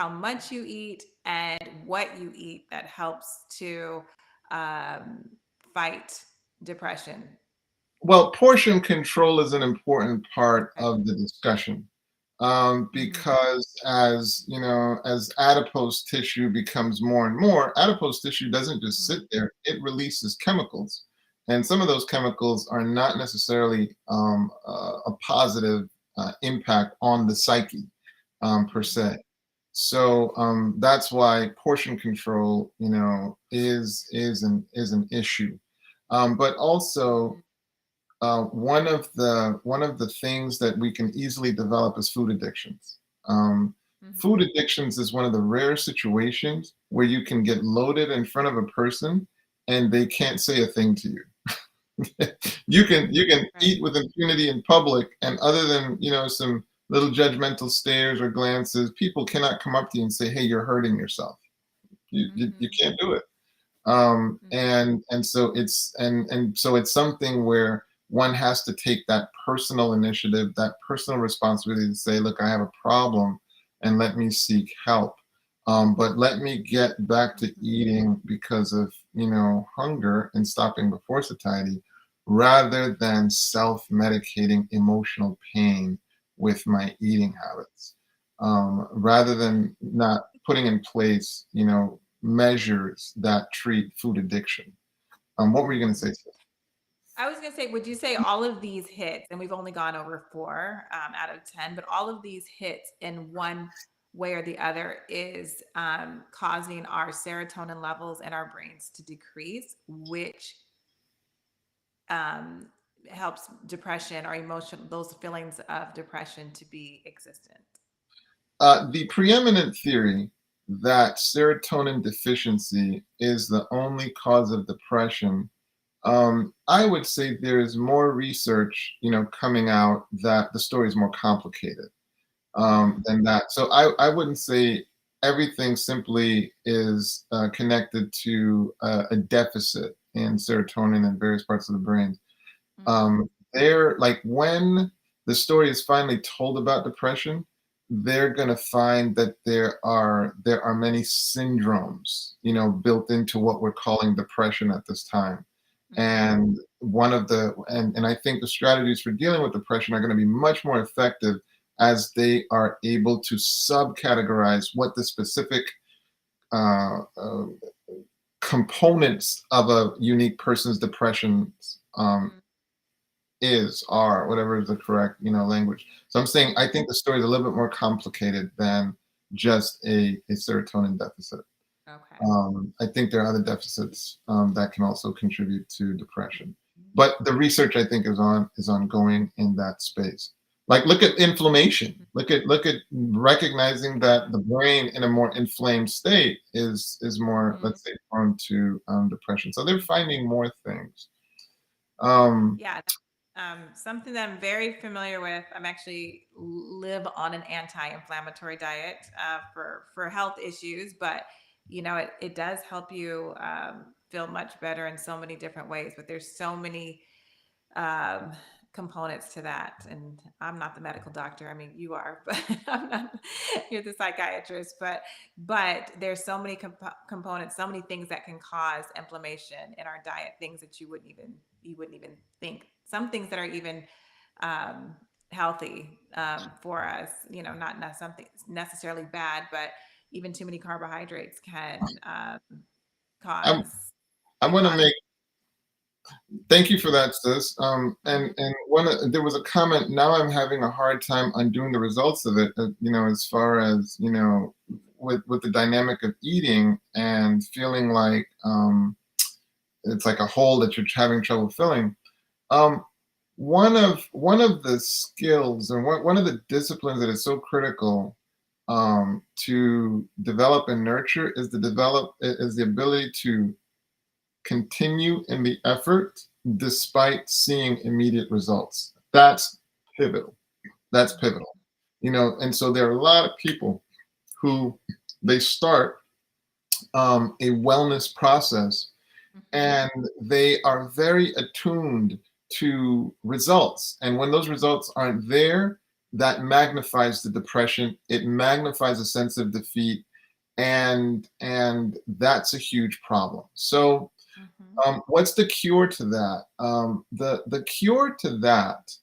Speaker 1: much you eat and what you eat that helps to um, fight depression.
Speaker 2: Well, portion control is an important part
Speaker 1: Okay.
Speaker 2: of the discussion,
Speaker 1: Hmm.
Speaker 2: because as you know, as adipose tissue becomes more and more, adipose tissue doesn't just sit
Speaker 1: Hmm.
Speaker 2: there; it releases chemicals, and some of those chemicals are not necessarily a positive impact on the psyche per
Speaker 1: Hmm.
Speaker 2: se. So that's why portion control, is an issue, but also one of the things that we can easily develop is food addictions. Food
Speaker 1: Hmm.
Speaker 2: addictions is one of the rare situations where you can get loaded in front of a person and they can't say a thing to you. You can
Speaker 1: Right.
Speaker 2: eat with impunity in public, and other than some little judgmental stares or glances, people cannot come up to you and say, "Hey, you're hurting yourself." You
Speaker 1: Hmm.
Speaker 2: can't do it.
Speaker 1: Hmm.
Speaker 2: And so it's something where one has to take that personal initiative, that personal responsibility to say, look, I have a problem and let me seek help. But let me get back to
Speaker 1: Hmm.
Speaker 2: eating because of hunger and stopping before satiety, rather than self-medicating emotional pain with my eating habits, rather than not putting in place measures that treat food addiction. What were you going to say, Sis?
Speaker 1: I was gonna say, would you say all of these hits, and we've only gone over four out of 10, but all of these hits in one way or the other is causing our serotonin levels in our brains to decrease, which um, helps depression or emotion, those feelings of depression to be existent.
Speaker 2: The preeminent theory that serotonin deficiency is the only cause of depression, I would say there is more research, coming out that the story is more complicated
Speaker 1: Mm,
Speaker 2: than that. So I wouldn't say everything simply is connected to a deficit in serotonin in various parts of the brain.
Speaker 1: mm,
Speaker 2: They're like, when the story is finally told about depression, they're going to find that there are many syndromes built into what we're calling depression at this time.
Speaker 1: mm,
Speaker 2: And I think the strategies for dealing with depression are going to be much more effective as they are able to subcategorize what the specific uh, uh, components of a unique person's depression
Speaker 1: mm.
Speaker 2: are, whatever is the correct language. So I'm saying I
Speaker 1: Mhm.
Speaker 2: think the story is a little bit more complicated than just a serotonin deficit.
Speaker 1: Okay.
Speaker 2: I think there are other deficits that can also contribute to depression,
Speaker 1: Mhm.
Speaker 2: but the research, I think, is ongoing in that space. Like, look at inflammation. Look at recognizing that the brain in a more inflamed state is more,
Speaker 1: Mhm.
Speaker 2: let's say, prone to depression. So they're finding more things. Um,
Speaker 1: Yeah, something that I'm very familiar with. I'm actually live on an anti-inflammatory diet for health issues, but it does help you feel much better in so many different ways. But there's so many um, components to that. And I'm not the medical doctor. I mean, you are, but I'm not. You're the psychiatrist. But there's so many components, so many things that can cause inflammation in our diet. Things that you wouldn't even think. Some things that are even um, healthy for us. Not something necessarily bad, but even too many carbohydrates
Speaker 2: I,
Speaker 1: cause
Speaker 2: I
Speaker 1: can
Speaker 2: want to
Speaker 1: cause.
Speaker 2: make Thank you for that, sis. And
Speaker 1: Mhm.
Speaker 2: there was a comment. Now I'm having a hard time undoing the results of it. As far as with the dynamic of eating and feeling like it's like a hole that you're having trouble filling. Um, one of the skills and one of the disciplines that is so critical to develop and nurture is the ability to continue in the effort despite seeing immediate results. That's pivotal. That's
Speaker 1: Mhm.
Speaker 2: pivotal. And so there are a lot of people who they start a wellness process,
Speaker 1: Mhm.
Speaker 2: and they are very attuned to results. And when those results aren't there, that magnifies the depression. It magnifies a sense of defeat, and that's a huge problem. So,
Speaker 1: Mhm.
Speaker 2: what's the cure to that? The cure to that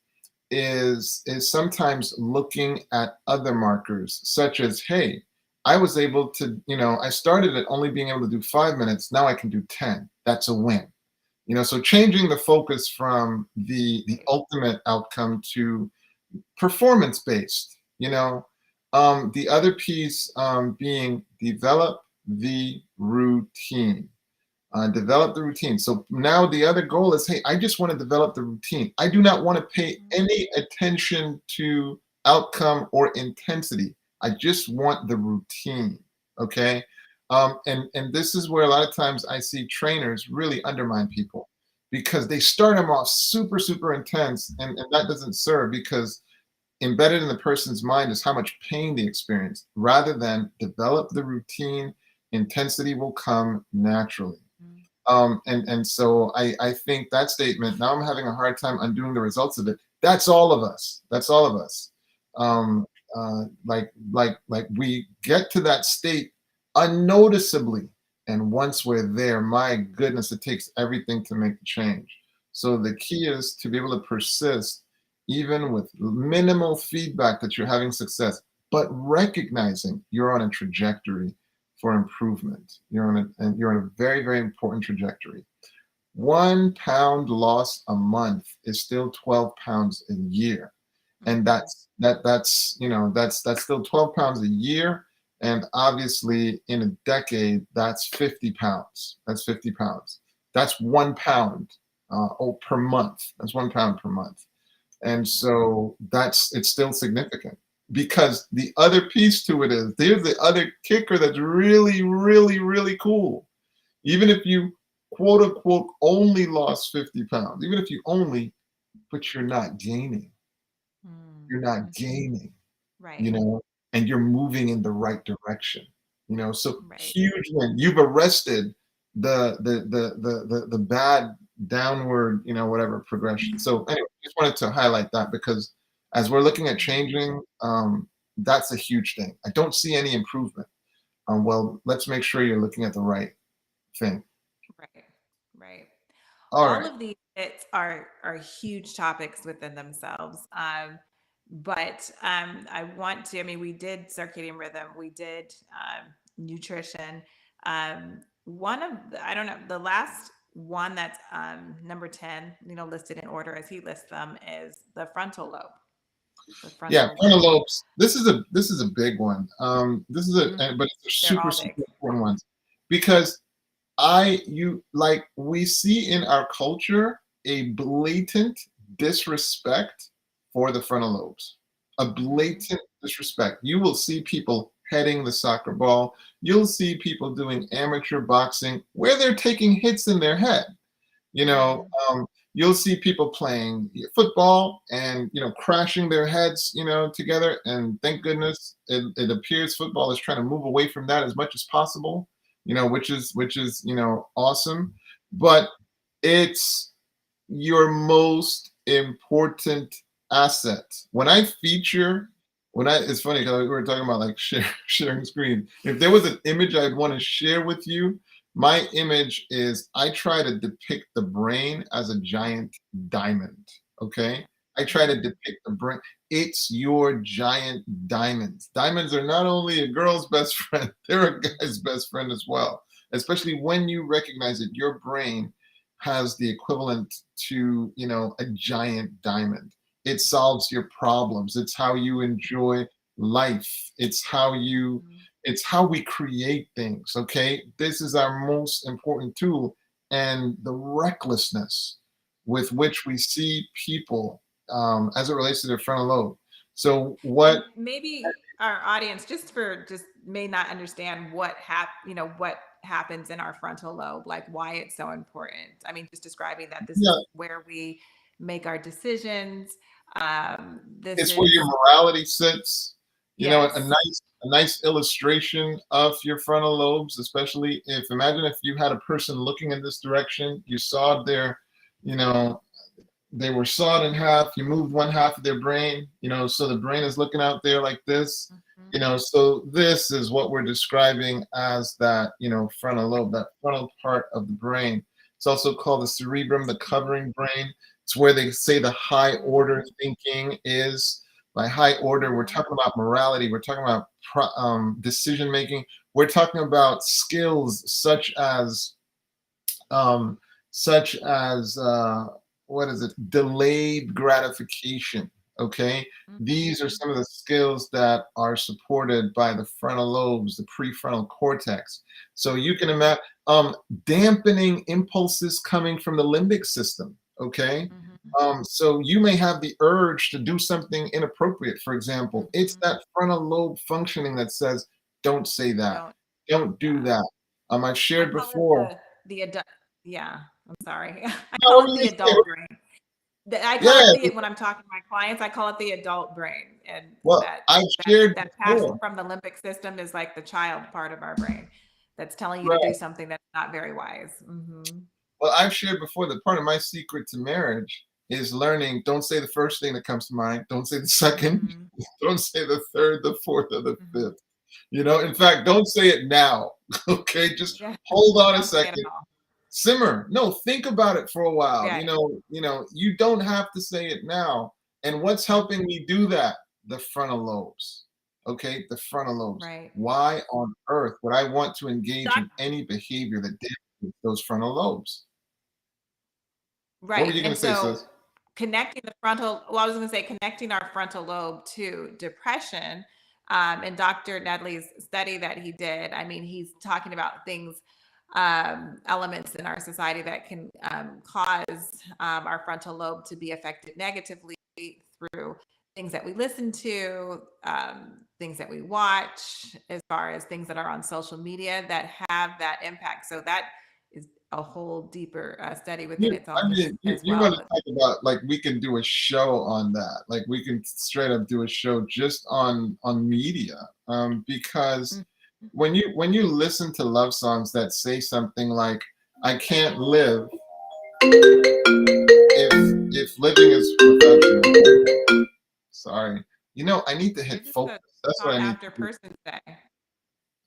Speaker 2: is sometimes looking at other markers, such as, hey, I was able to, I started at only being able to do 5 minutes. Now I can do 10. That's a win. So changing the focus from the
Speaker 1: Right.
Speaker 2: ultimate outcome to performance based. The other piece being develop the routine. Develop the routine. So now the other goal is, hey, I just want to develop the routine. I do not want to pay
Speaker 1: Mhm.
Speaker 2: any attention to outcome or intensity. I just want the routine. Okay. And this is where a lot of times I see trainers really undermine people because they start them off super, super intense, and that doesn't serve, because embedded in the person's mind is how much pain they experience. Rather than develop the routine, intensity will come naturally.
Speaker 1: Mhm.
Speaker 2: And so I think that statement, now I'm having a hard time undoing the results of it. That's all of us. That's all of us. Um, like we get to that state unnoticeably. And once we're there, my goodness, it takes everything to make the change. So the key is to be able to persist, even with minimal feedback that you're having success, but recognizing you're on a trajectory for improvement. You're on a very, very important trajectory. 1 pound lost a month is still 12 pounds a year. And
Speaker 1: Mhm.
Speaker 2: that's still 12 pounds a year. And obviously in a decade, that's 50 pounds. That's 50 pounds. That's 1 pound per month. That's 1 pound per month. And
Speaker 1: Right.
Speaker 2: so it's still significant, because the other piece to it is, there's the other kicker that's really, really, really cool. Even if you quote unquote only lost 50 pounds, even if you only, but you're not gaining.
Speaker 1: Mm.
Speaker 2: You're not
Speaker 1: Mhm.
Speaker 2: gaining, you
Speaker 1: Right.
Speaker 2: know, and you're moving in the right direction. So
Speaker 1: Right.
Speaker 2: huge win. You've arrested the bad downward, whatever progression. So anyway, just wanted to highlight that, because as we're looking at
Speaker 1: Mhm.
Speaker 2: changing, that's a huge thing. I don't see any improvement. Well, let's make sure you're looking at the right thing.
Speaker 1: Right. Right.
Speaker 2: All
Speaker 1: All
Speaker 2: right.
Speaker 1: of these bits are huge topics within themselves. But I want to. I mean, we did circadian rhythm. We did nutrition. One of I don't know, the last one that's number 10, listed in order as he lists them, is the frontal lobe. The
Speaker 2: Yeah,
Speaker 1: frontal
Speaker 2: frontal
Speaker 1: lobe.
Speaker 2: lobes. This is a big one. This is
Speaker 1: Mhm.
Speaker 2: but it's a
Speaker 1: They're
Speaker 2: super,
Speaker 1: all big.
Speaker 2: super important one, because we see in our culture a blatant disrespect for the frontal lobes. A
Speaker 1: Hmm.
Speaker 2: blatant disrespect. You will see people heading the soccer ball. You'll see people doing amateur boxing where they're taking hits in their head. You know,
Speaker 1: Hmm.
Speaker 2: you'll see people playing football and crashing their heads together. And thank goodness, it appears football is trying to move away from that as much as possible. Which is awesome, but it's your most important asset. It's funny because we were talking about like sharing screen. If there was an image I'd want to share with you, my image is, I try to depict the brain as a giant diamond. Okay. I try to
Speaker 1: Hmm.
Speaker 2: depict the brain. It's your giant diamonds. Diamonds are not only a girl's best friend, they're a guy's best friend as well. Especially when you recognize that your brain has the equivalent to a giant diamond. It solves your problems. It's how you enjoy life. It's how we create things. Okay, this is our most important tool. And the recklessness with which we see people, as it relates to their frontal lobe. So what?
Speaker 1: And maybe our audience, just may not understand what happens in our frontal lobe, like why it's so important. I mean, just describing that this
Speaker 2: Yeah,
Speaker 1: is where we make our decisions. This
Speaker 2: it's where your
Speaker 1: is
Speaker 2: morality sits. A
Speaker 1: yes.
Speaker 2: nice illustration of your frontal lobes, especially if, imagine if you had a person looking in this direction, you saw their, you know, they were sawed in half. You moved one half of their brain, so the brain is looking out there like this. So this is what we're describing as that, frontal lobe, that frontal part of the brain. It's also called the cerebrum, the covering brain. It's where they say the high order thinking is. By high order, we're talking about morality. We're talking about decision making. We're talking about skills um, such as what is it? Delayed gratification. Okay, these are some of the skills that are supported by the frontal lobes, the prefrontal cortex. So you can imagine dampening impulses coming from the limbic system. Okay, so you may have the urge to do something inappropriate. For example, it's that frontal lobe functioning that says, "Don't say that. Don't do that." I've shared before.
Speaker 1: The adult, yeah, I'm sorry. I
Speaker 2: No,
Speaker 1: call
Speaker 2: what
Speaker 1: it
Speaker 2: were
Speaker 1: the
Speaker 2: you saying?
Speaker 1: adult brain. I call
Speaker 2: Yeah.
Speaker 1: it when I'm talking to my clients, I call it the adult brain. And
Speaker 2: Well, I've shared
Speaker 1: that passion
Speaker 2: before.
Speaker 1: from the limbic system is like the child part of our brain that's telling you to do
Speaker 2: Right.
Speaker 1: something that's not very wise.
Speaker 2: Well, I've shared before that part of my secret to marriage is learning, don't say the first thing that comes to mind. Don't say the second. Don't say the third, the fourth, or the fifth. In fact, don't say it now. Okay, just
Speaker 1: Yeah.
Speaker 2: hold on a
Speaker 1: Don't say it
Speaker 2: second.
Speaker 1: at all.
Speaker 2: Simmer. No, think about it for a while.
Speaker 1: Yeah.
Speaker 2: You don't have to say it now. And what's helping me do that? The frontal lobes. Okay, the frontal lobes.
Speaker 1: Right.
Speaker 2: Why on earth would I want to engage
Speaker 1: Doc-
Speaker 2: in any behavior that damages those frontal lobes? What were
Speaker 1: Right.
Speaker 2: you going
Speaker 1: And
Speaker 2: to say,
Speaker 1: so
Speaker 2: sis?
Speaker 1: connecting I was going to say connecting our frontal lobe to depression. In Dr. Nedley's study that he did, I mean, he's talking about things, elements in our society that can cause our frontal lobe to be affected negatively through things that we listen to, things that we watch, as far as things that are on social media that have that impact. So that is a whole deeper study within itself
Speaker 2: I mean,
Speaker 1: as
Speaker 2: you want
Speaker 1: well.
Speaker 2: to talk about, like, we can do a show on that. Like, we can straight up do a show just on media, because when you listen to love songs that say something like, "I can't live if living is without you." Sorry, I need to
Speaker 1: You're
Speaker 2: hit
Speaker 1: just a
Speaker 2: focus. That's what
Speaker 1: sought
Speaker 2: I need
Speaker 1: after
Speaker 2: to do.
Speaker 1: person today.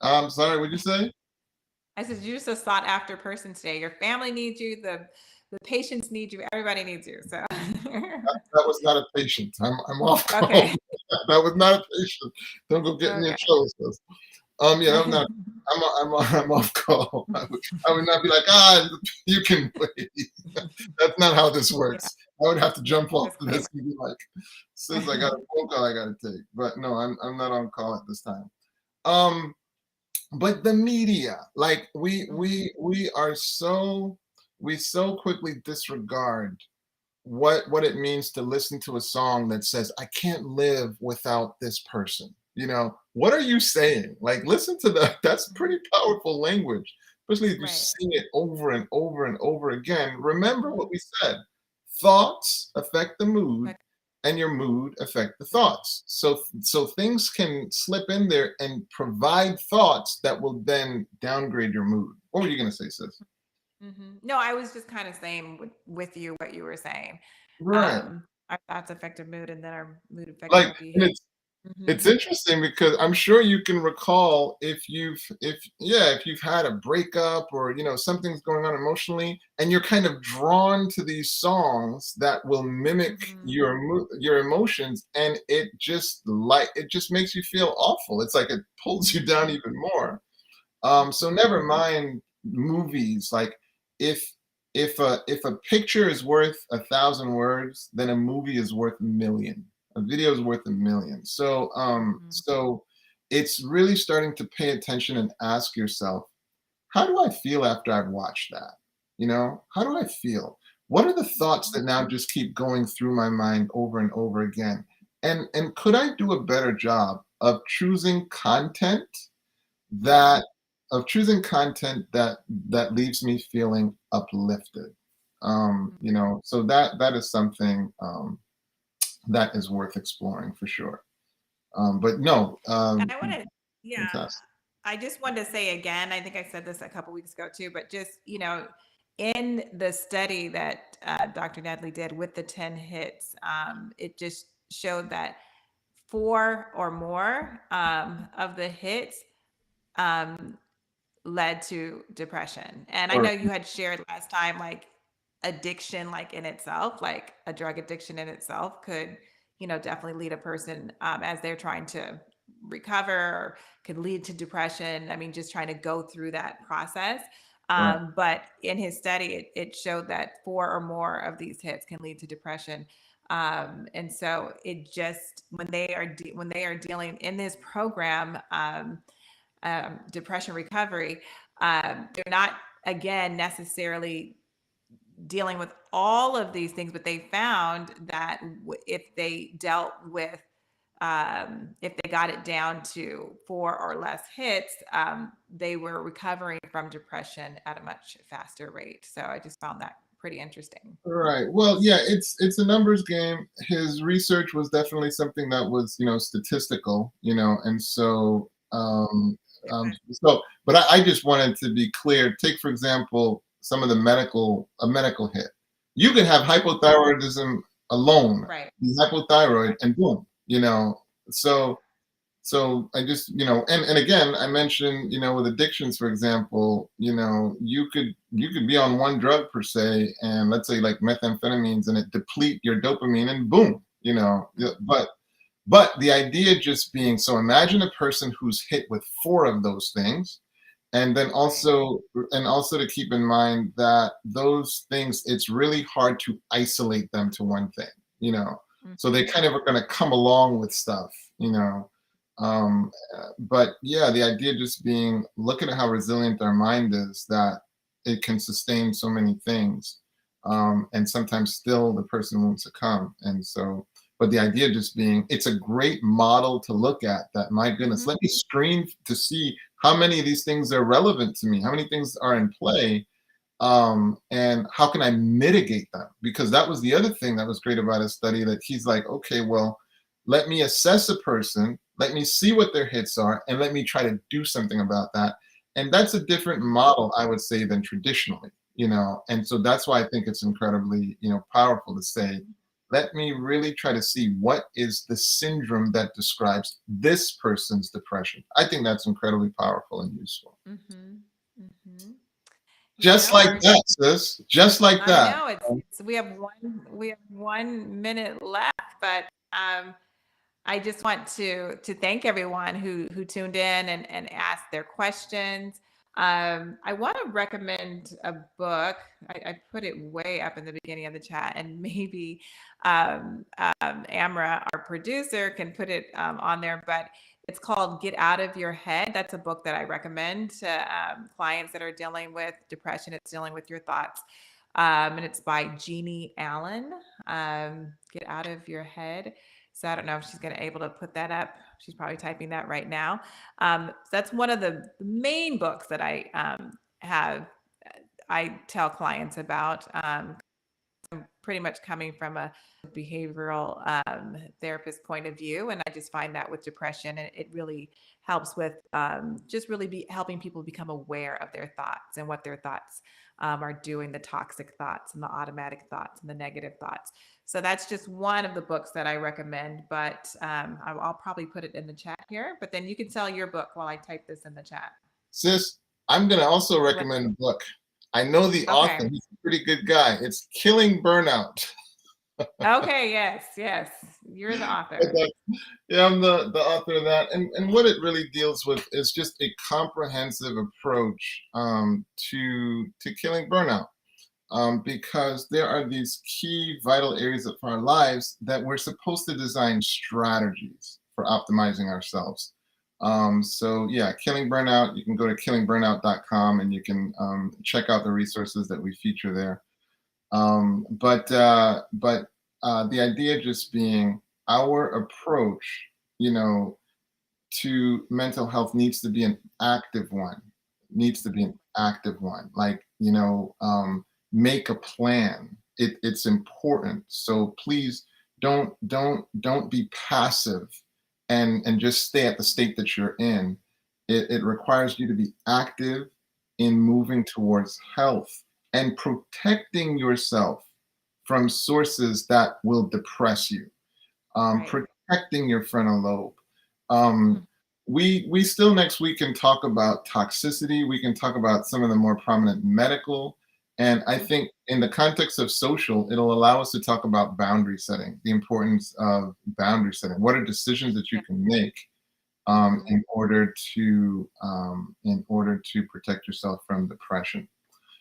Speaker 2: I'm sorry. What'd you say?
Speaker 1: I said you're just a sought after person today. Your family needs you. The patients need you. Everybody needs you. So
Speaker 2: That was not a patient. I'm off call.
Speaker 1: okay.
Speaker 2: That was not a patient. Don't go getting me in
Speaker 1: Okay.
Speaker 2: trouble, sis. Yeah, I'm not. I'm off call. I would not be like, you can wait. That's not how this
Speaker 1: Yeah.
Speaker 2: works. I would have to jump off of this
Speaker 1: Disclaimer.
Speaker 2: and be like, sis, I got a phone call I got to take. But no, I'm not on call at this time. Um, but the media, like we are so quickly disregard what it means to listen to a song that says, "I can't live without this person." What are you saying? Like, listen to that. That's pretty powerful language, especially if you
Speaker 1: Right.
Speaker 2: sing it over and over and over again. Remember what we said. Thoughts affect the mood, and your mood affect the thoughts. So things can slip in there and provide thoughts that will then downgrade your mood. What were you going to say, sis?
Speaker 1: No, I was just kind of saying with you what you were saying.
Speaker 2: Right.
Speaker 1: Our thoughts affect our mood, and then our mood affects
Speaker 2: Like,
Speaker 1: our
Speaker 2: and
Speaker 1: behavior.
Speaker 2: it's interesting because I'm sure you can recall if you've had a breakup or something's going on emotionally, and you're kind of drawn to these songs that will mimic your emotions, and it just makes you feel awful. It's like it pulls you down even more. So never mind movies. Like, if if a picture is worth 1,000 words, then a movie is worth a million. A video is worth a million. So it's really starting to pay attention and ask yourself, how do I feel after I've watched that? How do I feel? What are the thoughts that now just keep going through my mind over and over again? And could I do a better job of choosing content that that leaves me feeling uplifted? So that is something that is worth exploring for sure. But no,
Speaker 1: And I want to, yeah,
Speaker 2: fantastic.
Speaker 1: I just wanted to say again, I think I said this a couple weeks ago too, but just, in the study that Dr. Nedley did with the 10 hits, it just showed that 4 or more of the hits um, led to depression. And I
Speaker 2: Or
Speaker 1: know you had shared last time, like addiction, like in itself, like a drug addiction in itself could, definitely lead a person as they're trying to recover, or could lead to depression. I mean, just trying to go through that process.
Speaker 2: right.
Speaker 1: But in his study, it showed that 4 or more of these hits can lead to depression. And so it just when they are dealing in this program, depression recovery, they're not again necessarily dealing with all of these things, but they found that if they dealt with if they got it down to 4 or less hits, they were recovering from depression at a much faster rate. So I just found that pretty interesting.
Speaker 2: Right. Well, yeah, it's a numbers game. His research was definitely something that was, statistical, and so but I just wanted to be clear. Take, for example, some of a medical hit. You can have hypothyroidism alone,
Speaker 1: Right.
Speaker 2: be hypothyroid, and boom, So I just, and again, I mentioned, with addictions, for example, you could be on one drug per se, and let's say like methamphetamines, and it deplete your dopamine, and boom, but the idea just being, so imagine a person who's hit with four of those things, and then also to keep in mind that those things, it's really hard to isolate them to one thing, so they
Speaker 1: Mhm.
Speaker 2: kind of are going to come along with stuff, but yeah, the idea just being, looking at how resilient our mind is, that it can sustain so many things, and sometimes still the person won't succumb. And so, but the idea just being, it's a great model to look at, that, my goodness,
Speaker 1: Mhm.
Speaker 2: let me screen to see how many of these things are relevant to me, how many things are in play, and how can I mitigate them? Because that was the other thing that was great about his study, that he's like, okay, well, let me assess a person, let me see what their hits are, and let me try to do something about that. And that's a different model, I would say, than traditionally, and so that's why I think it's incredibly, powerful to say, let me really try to see what is the syndrome that describes this person's depression. I think that's incredibly powerful and useful.
Speaker 1: Mhm. Mhm.
Speaker 2: Just
Speaker 1: Yeah,
Speaker 2: like
Speaker 1: we're
Speaker 2: that, sis. Just like
Speaker 1: I
Speaker 2: that.
Speaker 1: know it's we have 1 minute left, but I just want to thank everyone who tuned in and asked their questions. I want to recommend a book. I put it way up in the beginning of the chat, and maybe Amra, our producer, can put it on there. But it's called "Get Out of Your Head." That's a book that I recommend to clients that are dealing with depression. It's dealing with your thoughts, and it's by Jeannie Allen. "Get Out of Your Head." So I don't know if she's going to able to put that up. She's probably typing that right now. So that's one of the main books that I tell clients about. I'm pretty much coming from a behavioral therapist point of view, and I just find that with depression, it really helps with just really be helping people become aware of their thoughts and what their thoughts are doing, the toxic thoughts and the automatic thoughts and the negative thoughts. So that's just one of the books that I recommend, but I'll probably put it in the chat here. But then you can tell your book while I type this in the chat.
Speaker 2: Sis, I'm going to also
Speaker 1: What?
Speaker 2: recommend a book. I know the author.
Speaker 1: Okay.
Speaker 2: He's a pretty good guy. It's Killing Burnout.
Speaker 1: Okay. Yes. Yes. You're the author.
Speaker 2: Yeah, I'm the author of that. And what it really deals with is just a comprehensive approach, to killing burnout. Because there are these key vital areas of our lives that we're supposed to design strategies for optimizing ourselves. So yeah, Killing Burnout, you can go to killingburnout.com, and you can check out the resources that we feature there. But the idea just being, our approach, you know, to mental health needs to be an active one. Needs to be an active one. Like, make a plan. It's important. So please don't be passive and just stay at the state that you're in. It requires you to be active in moving towards health. and protecting yourself from sources that will depress you,
Speaker 1: Right.
Speaker 2: protecting your frontal lobe.
Speaker 1: Mm.
Speaker 2: Um, we still next week can talk about toxicity. We can talk about some of the more prominent medical. And I
Speaker 1: Mhm.
Speaker 2: think in the context of social, it'll allow us to talk about boundary setting, the importance of boundary setting. What are decisions that you
Speaker 1: Yeah.
Speaker 2: can make
Speaker 1: Mhm.
Speaker 2: in order to protect yourself from depression?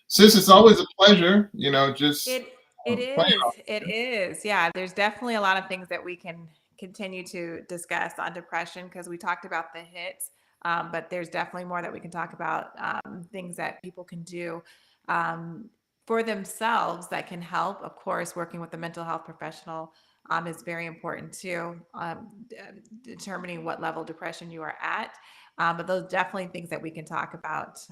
Speaker 2: Sis, it's
Speaker 1: Mhm.
Speaker 2: always a pleasure, just
Speaker 1: It
Speaker 2: playing
Speaker 1: is.
Speaker 2: off
Speaker 1: It
Speaker 2: you.
Speaker 1: is. Yeah, there's definitely a lot of things that we can continue to discuss on depression because we talked about the hits, but there's definitely more that we can talk about, things that people can do um, for themselves that can help. Of course, working with a mental health professional is very important too, determining what level of depression you are at. But those definitely things that we can talk about.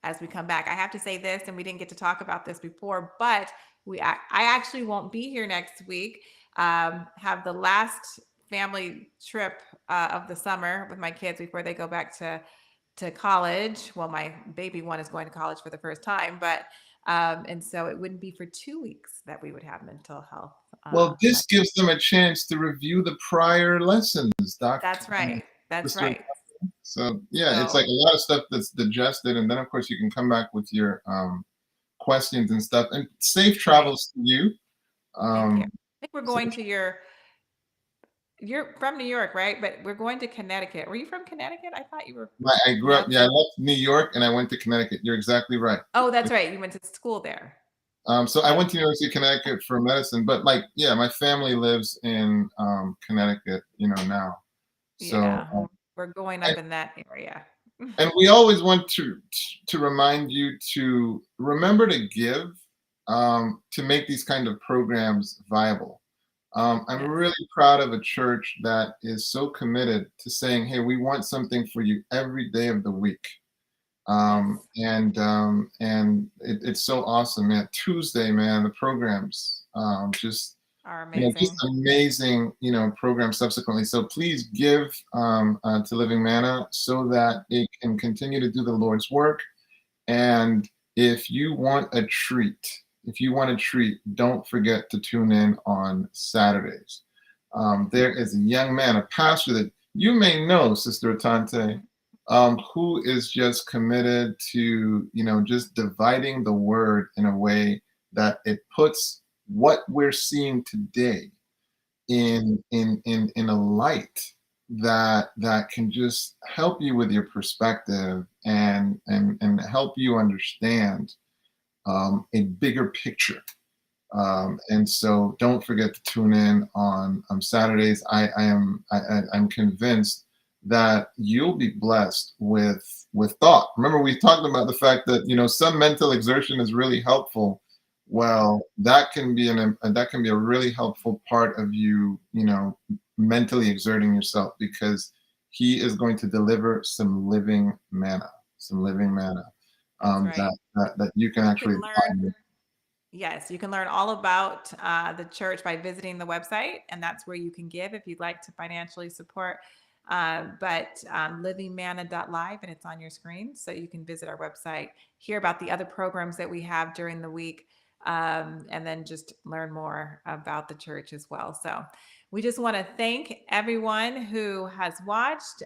Speaker 1: As we come back. I have to say this, and we didn't get to talk about this before, but I actually won't be here next week. Have the last family trip of the summer with my kids before they go back to college. Well, my baby one is going to college for the first time, but and so it wouldn't be for 2 weeks that we would have mental health.
Speaker 2: Well,
Speaker 1: Month.
Speaker 2: this gives them a chance to review the prior lessons,
Speaker 1: That's right. That's
Speaker 2: Sister.
Speaker 1: right.
Speaker 2: So yeah, it's like
Speaker 1: So
Speaker 2: a lot of stuff that's digested, and then of course you can come back with your questions and stuff. And safe
Speaker 1: right.
Speaker 2: travels to you.
Speaker 1: Thank you.
Speaker 2: Um,
Speaker 1: I think we're
Speaker 2: safe
Speaker 1: going to your. You're from New York, right? But we're going to Connecticut. Were you from Connecticut? I thought you were.
Speaker 2: I grew up.
Speaker 1: No.
Speaker 2: Yeah, I left New York and I went to Connecticut. You're exactly right.
Speaker 1: Oh, that's right. You went to school there.
Speaker 2: So I
Speaker 1: Yep.
Speaker 2: went to University of Connecticut for medicine, but like, yeah, my family lives in Connecticut, now. So
Speaker 1: Yeah. We're going up in that area.
Speaker 2: and we always want to remind you to remember to give, to make these kind of programs viable. I'm
Speaker 1: Yes.
Speaker 2: really proud of a church that is so committed to saying, "Hey, we want something for you every day of the week."
Speaker 1: Yes.
Speaker 2: It's so awesome, man. Tuesday, man, the programs,
Speaker 1: Are
Speaker 2: just
Speaker 1: amazing.
Speaker 2: amazing, programs subsequently. So please give to Living Manna so that it can continue to do the Lord's work. And if you want a treat, don't forget to tune in on Saturdays. There is a young man, a pastor that you may know, Sister Atonte,
Speaker 1: Mhm.
Speaker 2: who is just committed to, just dividing the word in a way that it puts what we're seeing today in a light that can just help you with your perspective and help you understand a bigger picture. And so don't forget to tune in on Saturdays. I'm convinced that you'll be blessed with thought. Remember, we talked about the fact that some mental exertion is really helpful.
Speaker 1: Yeah.
Speaker 2: Well, that can be a really helpful part of you, mentally exerting yourself, because he is going to deliver some living manna
Speaker 1: That's right.
Speaker 2: that you can
Speaker 1: You
Speaker 2: actually
Speaker 1: can learn.
Speaker 2: apply.
Speaker 1: Yes, you can learn all about the church by visiting the website, and that's where you can give if you'd like to financially support. But livingmanna.live, and it's on your screen, so you can visit our website, hear about the other programs that we have during the week, and then just learn more about the church as well. So we just want to thank everyone who has watched.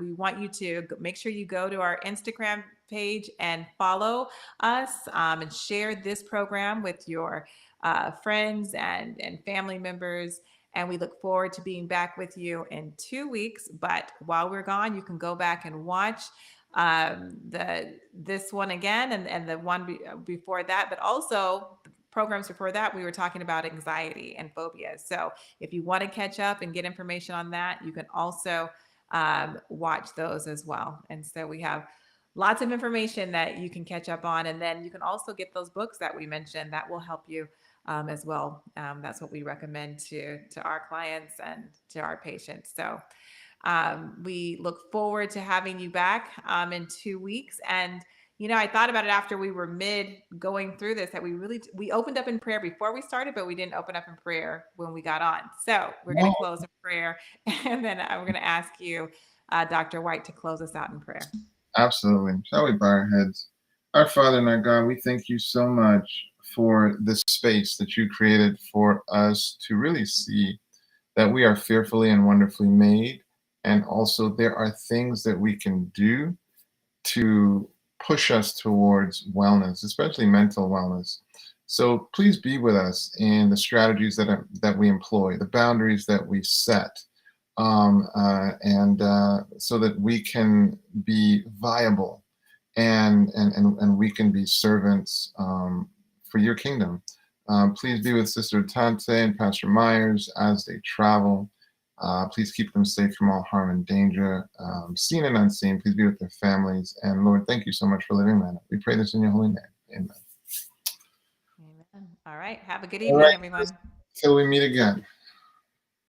Speaker 1: We want you to make sure you go to our Instagram page and follow us, and share this program with your friends and family members. And we look forward to being back with you in 2 weeks. But while we're gone, you can go back and watch the this one again, and the one before that, but also programs before that. We were talking about anxiety and phobia. So if you want to catch up and get information on that, you can also watch those as well. And so we have lots of information that you can catch up on. And then you can also get those books that we mentioned that will help you as well. That's what we recommend to our clients and to our patients. So we look forward to having you back in 2 weeks. And I thought about it after we were mid going through this, that we opened up in prayer before we started, but we didn't open up in prayer when we got on. So we're going to close in prayer, and then I'm going to ask you, Dr. Whyte, to close us out in prayer.
Speaker 2: Absolutely. Shall we bow our heads? Our Father and our God, we thank you so much for this space that you created for us to really see that we are fearfully and wonderfully made. And also, there are things that we can do to push us towards wellness, especially mental wellness. So please be with us in the strategies that we employ, the boundaries that we set, and so that we can be viable and we can be servants for your kingdom. Please be with Sister Atonte and Pastor Myers as they travel. Please keep them safe from all harm and danger, seen and unseen. Please be with their families. And Lord, thank you so much for living that. We pray this in your holy name. Amen.
Speaker 1: Amen. All right. Have a good
Speaker 2: All
Speaker 1: evening,
Speaker 2: right,
Speaker 1: everyone.
Speaker 2: till we meet again.